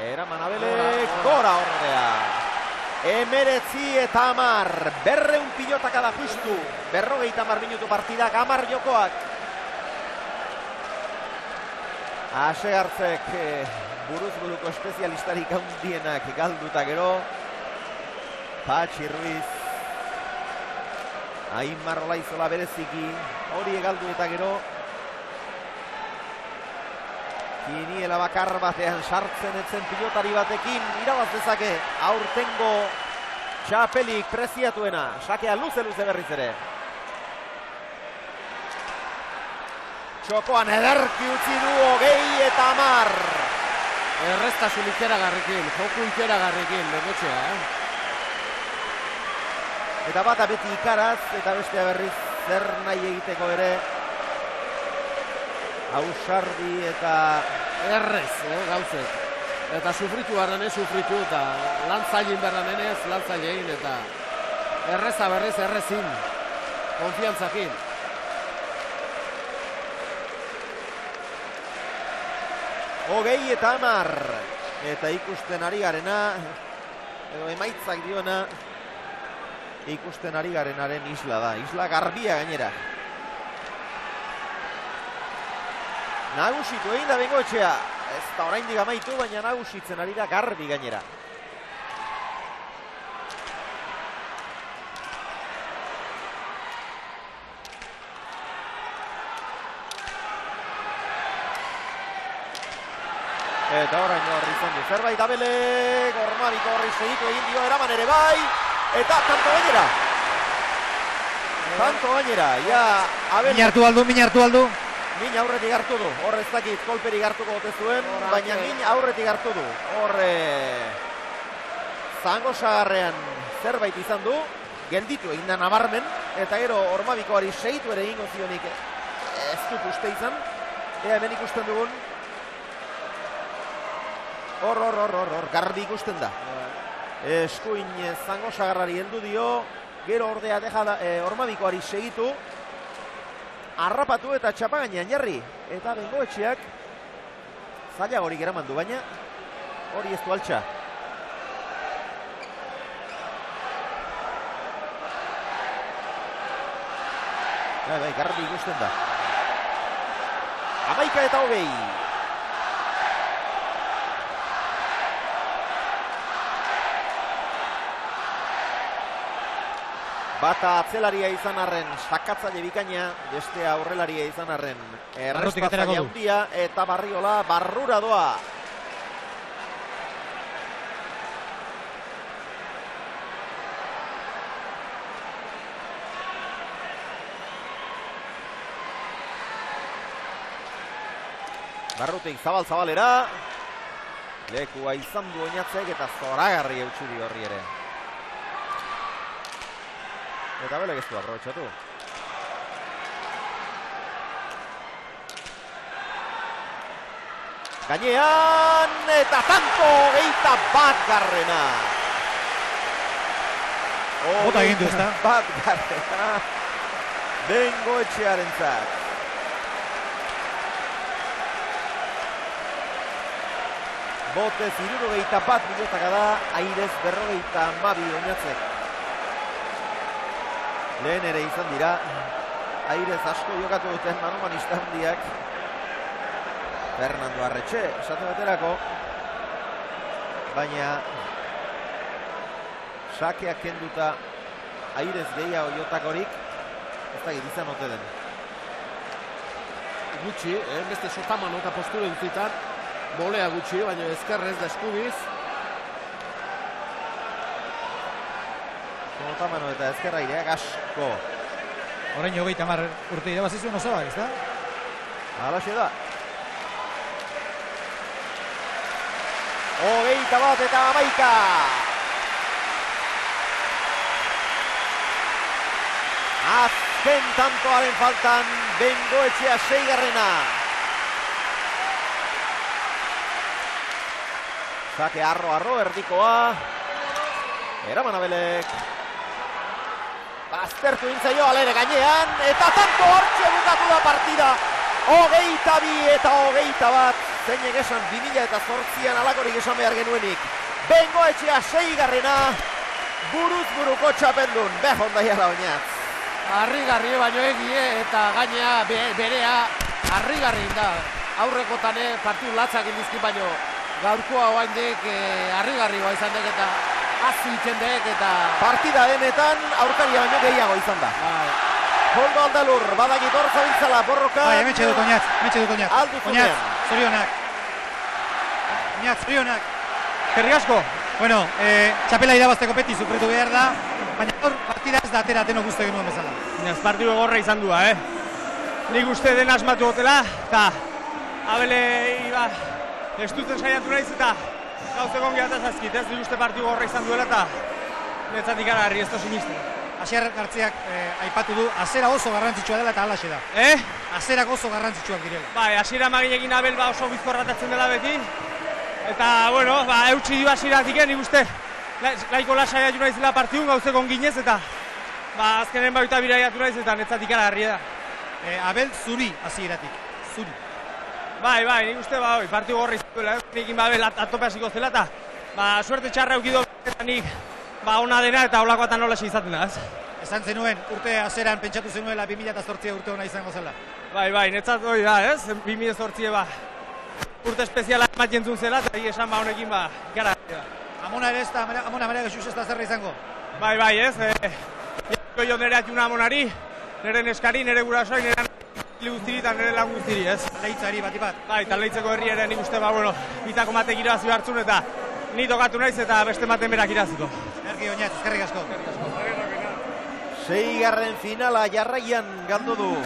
S1: Eraman Abelek gora ordea. 19-10, 200 pilotak da justu. 50 minutu partidak, 10 jokoak. Asegartzek buruz-buruko espezialistarik handienak galduta gero. Patxi Ruiz. Aimar Olaizola bereziki. Hori galdu eta gero. Kiniela bakar batean sartzen etzen pilotari batekin irabaz dezake aurtengo txapelik preziatuena. Sakea luze berriz ere. Txokoan ederki utzi du 20-10.
S2: Erreztasun ikeragarrikin, joku ikeragarrikin, Bengoetxea,
S1: Eta bata beti ikaraz, eta bestea berriz zer nahi egiteko ere. Ausardi eta
S2: errez, gauzek. Eta sufritu barren sufritu, eta lantzailin berran ez, lantzailein, eta erreza berriz errezin, konfiantzakin.
S1: Hogei eta 10. Eta ikusten ari garena, edo emaitzak diona, ikusten ari garenaren isla da. Isla garbia gainera. Nagusitu egin da Bengoetxea. Ez da oraindik amaitu, baina nagusitzen ari da garbi gainera. Eta orain horri izan du. Zerbait Abelek, Ormabiko horri segitu egin dio, eraman ere bai. Eta tanto gainera. Tanto gainera. Ja, Abelek.
S3: Min hartu aldu.
S1: Min aurretik hartu du, hor ez dakit kolperik hartuko gote zuen, baina min aurretik hartu du. Hor zango sagarrean zerbait izan du, gelditu egin da nabarmen, eta gero Ormabikoari segitu ere egingo zionik ez dut uste izan. Ea hemen ikusten dugun. Hor, garbi ikusten da. Eskuin zango sagarrari heldu dio, gero ordea Ormabikoari segitu, harrapatu eta txapa gainean jarri, eta Bengoetxeak zailagorik eraman du, baina hori ez du altxa. Bai, garbi ikusten da. 11:20. Bata atzelaria izan arren, sakatzaile bikaina, bestea aurrelaria izan arren, errespatzaile handia, eta Barriola barrura doa. Barrutik zabalera, lekua izan du Oñatzek eta zoragarri eutxu di horri ere. Eta Abelek ez du aprobetxatu. Gainean, eta tanto, 21.
S3: Bota egin du, ezta?
S1: 21. Bengoetxearentzat. Botez 61 pilotaka da, Airez 52 Oñatzek. Lehen ere izan dira, Airez asko jokatu duten manomanista handiak. Fernando Arretxe, esate baterako. Baina sakeak kenduta Airez gehiago jotakorik, ez da izan ote den.
S2: Gutxi, beste sotaman eta postura duzitan, bolea gutxi, baina ezkerrez da eskubiz.
S1: Sotamano eta ezkerra ireak asko.
S3: Orain 30 urte irabazizuen osoa, ez da?
S1: Alaxe da. 21 eta 11. Azken tantoaren faltan Bengoetxea 6. Sake arro erdikoa. Eraman Abelek. Baztertu intzaio alere gainean. Eta tanto hortxe bukatu da partida. 22 eta 21. Zeinek esan 2008an alakorik esan behar genuenik. Bengoetxea 6. Buruz buruko txapendun. Behon daiala Oñatz.
S2: Harrigarri baino egie eta gainea berea harrigarri da. Aurrekotane partidu latzak indizki baino gaurkoa oaindik harrigarri izan dek eta hazi itzen dek eta...
S1: Partida denetan aurkaria baino gehiago izan da. Koldo Aldalur, badakit hor zabiltzala borroka.
S3: Bai, hementxe dut Oñatz.
S1: Aldu zunean.
S3: Oñatz, zorionak. Oñatz, zorionak.
S5: Eskerrik asko.
S3: Bueno, txapela irabazteko beti sufritu behar da, baina hor partida ez da atera denok uste genuen bezala.
S5: Ez partidu egorra izan du, Nik uste den asmatu gotela, eta Abele iba, ez duten saiatu nahiz eta gauzeko ongi eta zazkit, ez nik uste partidu egorra izan duela eta netzatik aragarri ez da sinisten.
S3: Asier Gartziak aipatu du, azera oso garrantzitsua dela eta halaxe da. Azerak oso garrantzitsuak direla.
S5: Bai, asiera maginekin Abel oso bizkorratatzen dela beti. Eta, bueno, eutxi dio asieratik, nik uste laiko lasai atu naizela partidun gauzeko onginez eta azkenen baita biraiatu naiz eta netzatik aragarri da.
S3: Abel zuri hasieratik, zuri.
S5: Bai, nik uste partidu gorra izan duela, nikin Abel atope hasiko zela eta suerte txarra eukido eta nik ona dena eta olakoatan nola izaten da, ez?
S3: Esan zenuen, urte azeran pentsatu zenuela 2008 urte hona izango zela.
S5: Bai, netzat hori da, ez? 2008 urte espeziala ematen zuen zela eta esan honekin gara da.
S3: Amona ere ez da, Amona Maria Gexus ez da zerra izango?
S5: Bai, ez? Jo nire atxuna Amonari, nire neskari, nire gurasoi, nire guztiri eta nire lan guztiri, ez?
S3: Leitzari bat.
S5: Bai, taleitzeko herri ere nik uste, bitako matek irabazi hartzun eta ni tokatu naiz eta beste maten berak iraziko.
S3: Erki Oñatz, eskerrik asko.
S1: 6. finala jarraian galdu du.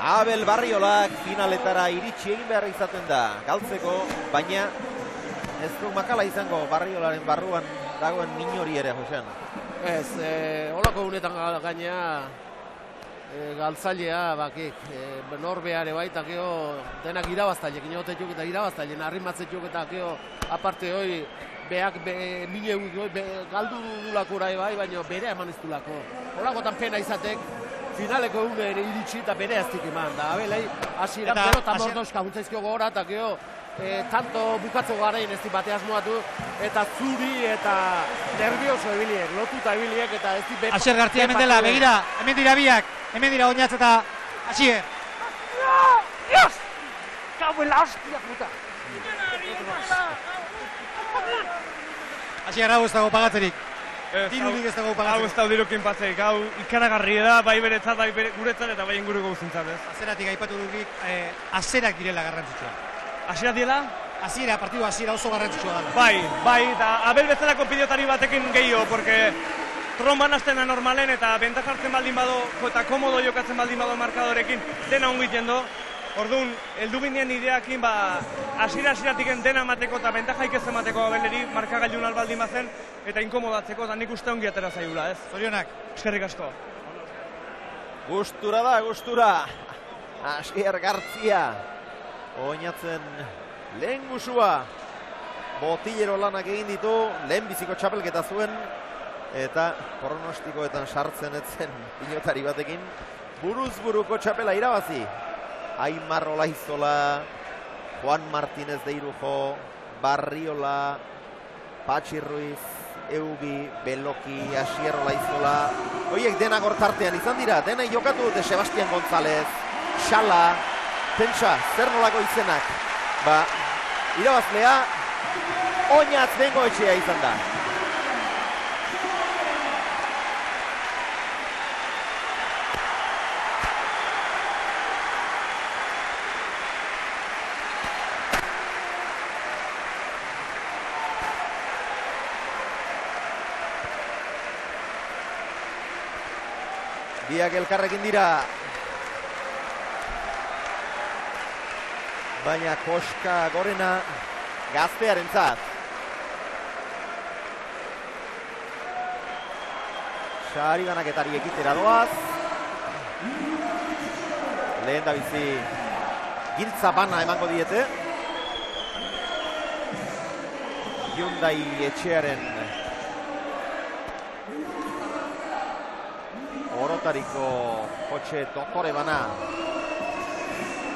S1: Abel Barriolak finaletara iritsi egin behar izaten da. Galtzeko, baina ez du makala izango Barriolaren barruan dagoen minori ere, Josean.
S2: Ez, holako unetan gainea galtzailea, norbeare baita, denak irabaztailek, inotetuk eta irabaztailen, arrimatzetuk eta aparte hoi beak mine galdu dulako orai bai, baina bere eman ez dulako. Holakotan pena izatek, finaleko egun ere iritsi eta bere eztik eman. Da, abelei, hasieran pelota mordoska juntzaizkio gogora, eta gero, tanto bukatzeko garain ez di bate asmoatu, eta zuri eta nervioso ebiliek, lotuta ebiliek, eta ez di...
S3: Asier Gartzia hemen dela, begira, hemen dira biak, hemen dira Oñatz eta Asier.
S2: Dios! Cabo en la hostia, puta!
S3: Asier, hau ez dago pagatzerik. Dirurik ez dago
S5: Hau
S3: pagatzerik.
S5: ez da dirukin patzeik, hau ikaragarri da, bai beretzat, bai guretzat eta bai inguruko guztintzat, ez?
S3: Azeratik aipatu dugik, azerak direla garrantzitsua.
S5: Hasiera diela?
S3: Hasiera, partidu hasiera oso garrantzitsua dela.
S5: Bai, eta Abel bezalako pilotari batekin gehiago, porque tromban aztena normalen eta benta jartzen baldin bado, eta komodo jokatzen baldin bado markadorekin, dena ongi jendo. Orduan, heldu ginen ideakin, hasiera-hasieratik dena emateko eta bentajaik ez emateko Abeleri markagailun albaldin bazen, eta inkomodatzeko, eta nik uste ongi atera zaigula, ez?
S3: Zorionak.
S5: Eskerrik asko.
S1: Gustura da, gustura. Asier Gartzia. Oñatzen lehen gusua. Botillero lanak egin ditu, lehen biziko txapelketa zuen, eta pronostikoetan sartzen etzen pilotari batekin. Buruz buruko txapela irabazi. Aimar Olaizola, Juan Martínez de Irujo, Barriola, Patxi Ruiz, Eubi, Beloki, Asier Olaizola. Hoiek denak hortartean izan dira, denai jokatu dute Sebastian González, Xala, pentsa, zer nolako izenak. Irabazlea, Oñatz Bengoetxea izan da. Biak elkarrekin dira. Baina koska gorena gaztearentzat. Sari banaketari ekitera doaz. Lehen da bizi giltza bana emango diete. Hyundai etxearen Orotariko kotxe doktore bana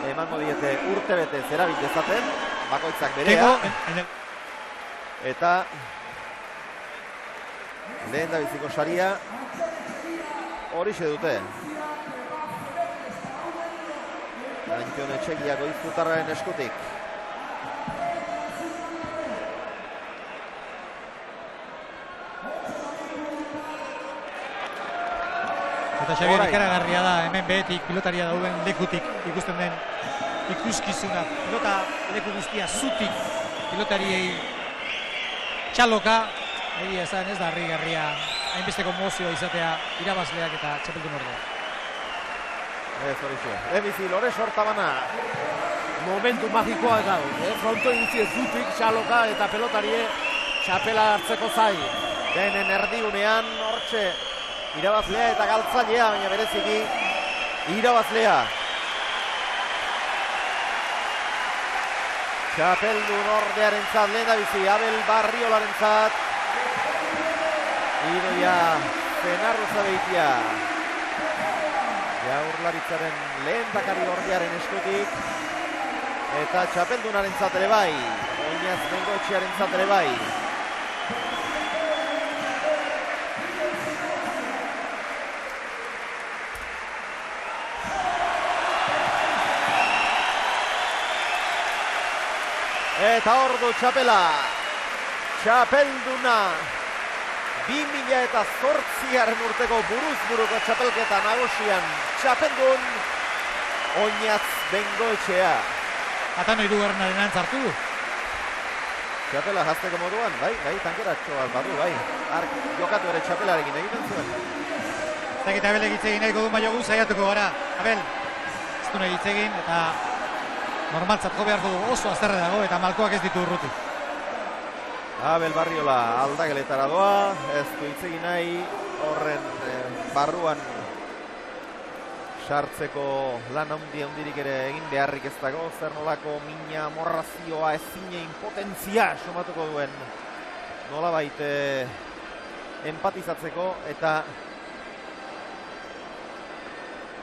S1: emango diete urtebete zerabit dezaten, bakoitzak berea. Eta lehen da biziko saria horixe dute. Antone Txekiako iztutarraren eskutik.
S3: Eta Xabier ikaragarria da, hemen behetik pilotaria dauden lekutik ikusten den ikuskizuna. Pilota leku guztia zutik pilotariei txaloka. Egia esan ez da harrigarria hainbesteko mozioa izatea irabazleak eta txapeldun ordea.
S1: Ez horixe. Lehenbizi Lore Sortabana.
S2: Momentu magikoa gau, fronto egutzi ez zutik txaloka eta pelotarie txapela hartzeko zai.
S1: Denen erdigunean hortxe. Irabazlea eta galtzailea, baina bereziki irabazlea. Txapeldun ordearentzat lehen da bizi, Abel Barriolarentzat. Idoia Zenarruzabeitia. Jaurlaritzaren lehen dakari ordearen eskutik. Eta txapeldunarentzat ere bai, Oñatz Bengoetxearentzat ere bai. Eta ordu txapela, txapelduna, 2008 urteko buruz-buruko txapelketa nagusian, txapeldun, Oñatz Bengoetxea.
S3: Atano hirugarrenaren antzartu du.
S1: Txapela jazteko moduan, bai, tankeratxo bat badu, bai. Ark jokatu ere txapelarekin egiten zuen.
S3: Eta Abel egitzegin nahiko du maiogu, saiatuko gara. Abel, ez du nahi egitzegin, eta normaltzat jo beharko du, oso azterre dago eta malkoak ez ditu urruti.
S1: Abel Barriola aldageletara doa, ez du hitzegin nahi, horren barruan sartzeko lan handirik ere egin beharrik ez dago, zer nolako mina, morrazioa, ezine, impotentzia somatuko duen nolabait empatizatzeko eta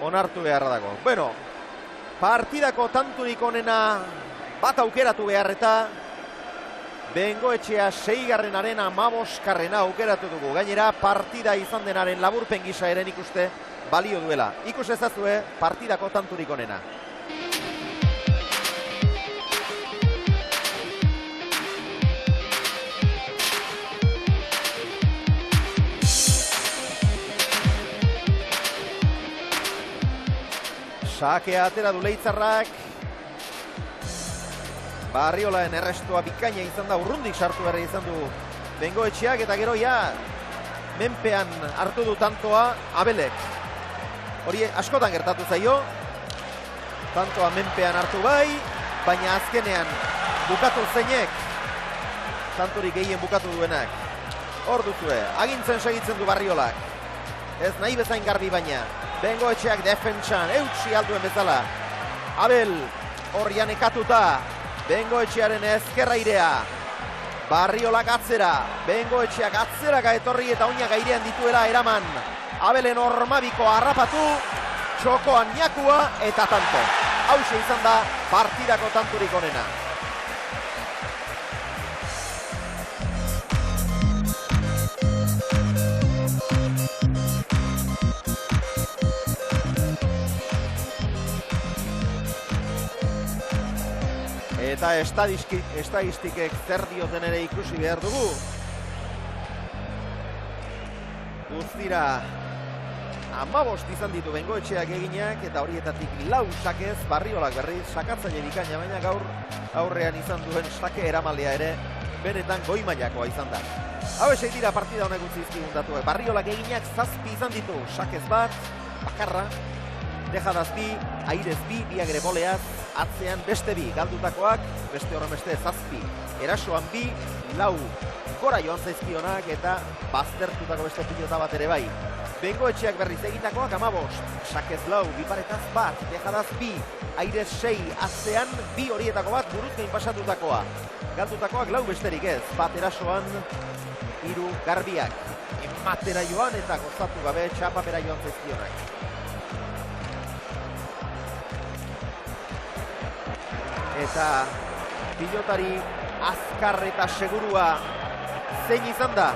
S1: onartu beharra dago. Bueno, partidako tanturik onena bat aukeratu behar eta Bengoetxea 6garrenaren 15garrena aukeratu dugu. Gainera partida izan denaren laburpen gisa ere ikuste balio duela. Ikus ezazue partidako tanturik onena. Sakea atera du Leitzarrak. Barriolaen errestua bikaina izan da, urrundik sartu berri izan du Bengoetxeak, eta gero ja menpean hartu du tantoa Abelek. Hori askotan gertatu zaio, tantoa menpean hartu bai, baina azkenean bukatu zeinek, tantorik gehien bukatu duenak. Hor duzue, agintzen segitzen du Barriolak. Ez nahi bezain garbi baina, Bengoetxeak defentsan, eutsi alduen bezala. Abel, hor janekatuta, Bengoetxearen ezkerra irea. Barriolak atzera, Bengoetxeak atzeraka etorri eta oinak airean dituela eraman. Abelen ormabiko harrapatu, txokoan jakua eta tanto. Hauxe izan da partidako tanturik onena. Eta estadistikek zer dioten ere ikusi behar dugu. Guztira 15 izan ditu Bengoetxeak eginak, eta horietatik 4 sakez, Barriolak berriz sakatzaile bikaina, baina gaur aurrean izan duen sake eramalea ere benetan goi mailakoa izan da. Hau esek dira partida honek utzi izkigun datuak. Barriolak eginak 7 izan ditu, sakez bat, bakarra, dejadaz bi, airez bi, biak ere boleaz, atzean beste bi, galdutakoak, beste horren beste 7, erasoan bi, 4, gora joan zaizkionak eta baztertutako beste pilota bat ere bai. Bengoetxeak berriz egindakoak 15, sakez 4, biparetaz bat, dejadaz bi, airez 6, atzean bi horietako bat buruzkein pasatutakoa. Galdutakoak 4 besterik ez, bat erasoan 3 garbiak. Ematera joan eta gozatu gabe txapapera joan zaizkionak. Eta pilotari azkar eta segurua zein izan da?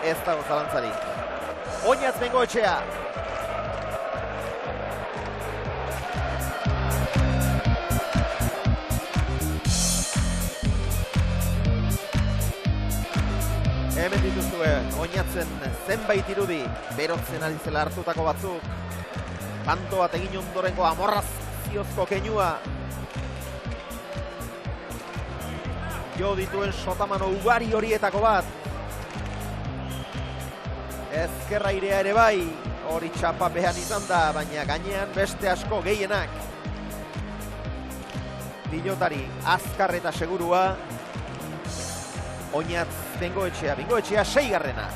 S1: Ez dago zalantzarik. Oinatz Bengoetxea. Hemen dituzue, Oinatzen zenbait irudi, berotzen ari zela hartutako batzuk. Kanto bat egin ondorengo amorraziozko keinua. Jo dituen sotamano ugari horietako bat. Ezkerra irea ere bai, hori txapapean izan da, baina gainean beste asko gehienak. Pilotari azkar eta segurua, Oinatz Bengoetxea, Bengoetxea 6garrena.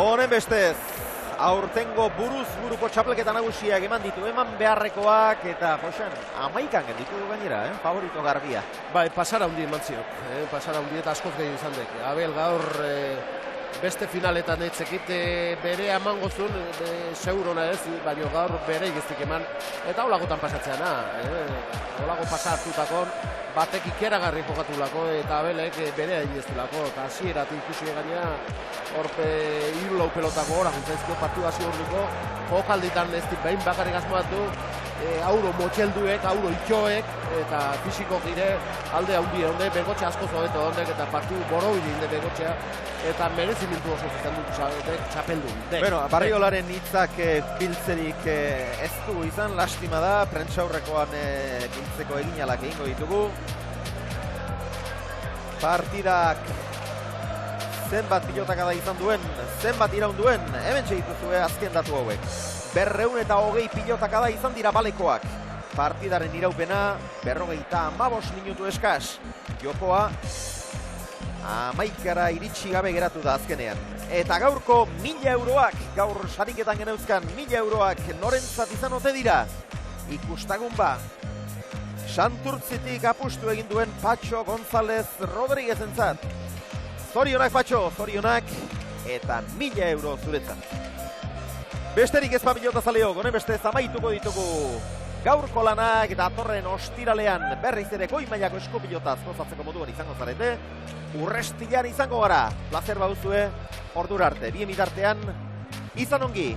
S1: Honen bestez, aurtengo buruz buruko txapelketa nagusiak eman ditu, eman beharrekoak, eta Josean, 11 genditu gainera, favorito garbia.
S2: Bai, pasara hundi eman ziok, pasara hundi eta askoz gehi izan dek. Abel gaur beste finaletan etzekit bere eman gozun, segurona ez, baina gaur bere igeztik eman, eta holagotan pasatzeana, holago pasartutakon, batek ikeragarri jokatulako eta Abelek bere igeztulako, eta hasieratik ikusi gainea, horpe 3-4 pelotako horak, entzaizko partidu hasi horriko, jokalditan ez behin bakarrik asmoatu, auro motxelduek, auro itxoek, eta fisiko gire alde handi onde, Bengotxe asko zobeto ondek, eta partidu boro inde Bengotxea, eta merezimentu oso izan dut txapeldun.
S1: Bueno, Barriolaren hitzak biltzerik ez du izan, lastima da, prentsaurrekoan biltzeko eginalak egingo ditugu. Partidak zenbat pilotakada izan duen, zenbat iraun duen, hemen dituzue azken datu hauek. 220 pilotakada izan dira balekoak. Partidaren iraupena, 55 minutu eskas. Jokoa, 11 iritsi gabe geratu da azkenean. Eta gaurko 1000 euroak, gaur sariketan geneuzkan 1000 euroak norentzat izan ote dira. Ikustagun ba, Santurtzitik apustu egin duen Patxo González Rodríguez entzat. Zorionak Patxo, zorionak, eta 1000 euro zuretzat. Besterik ez pilota zaleok, honen beste zamaituko ditugu gaurko lanak eta atorren ostiralean berriz ere goi mailako eskupilotaz gozatzeko moduan izango zarete. Urrestilan izango gara, placer baduzue, ordura arte, bien bitartean, izan ongi.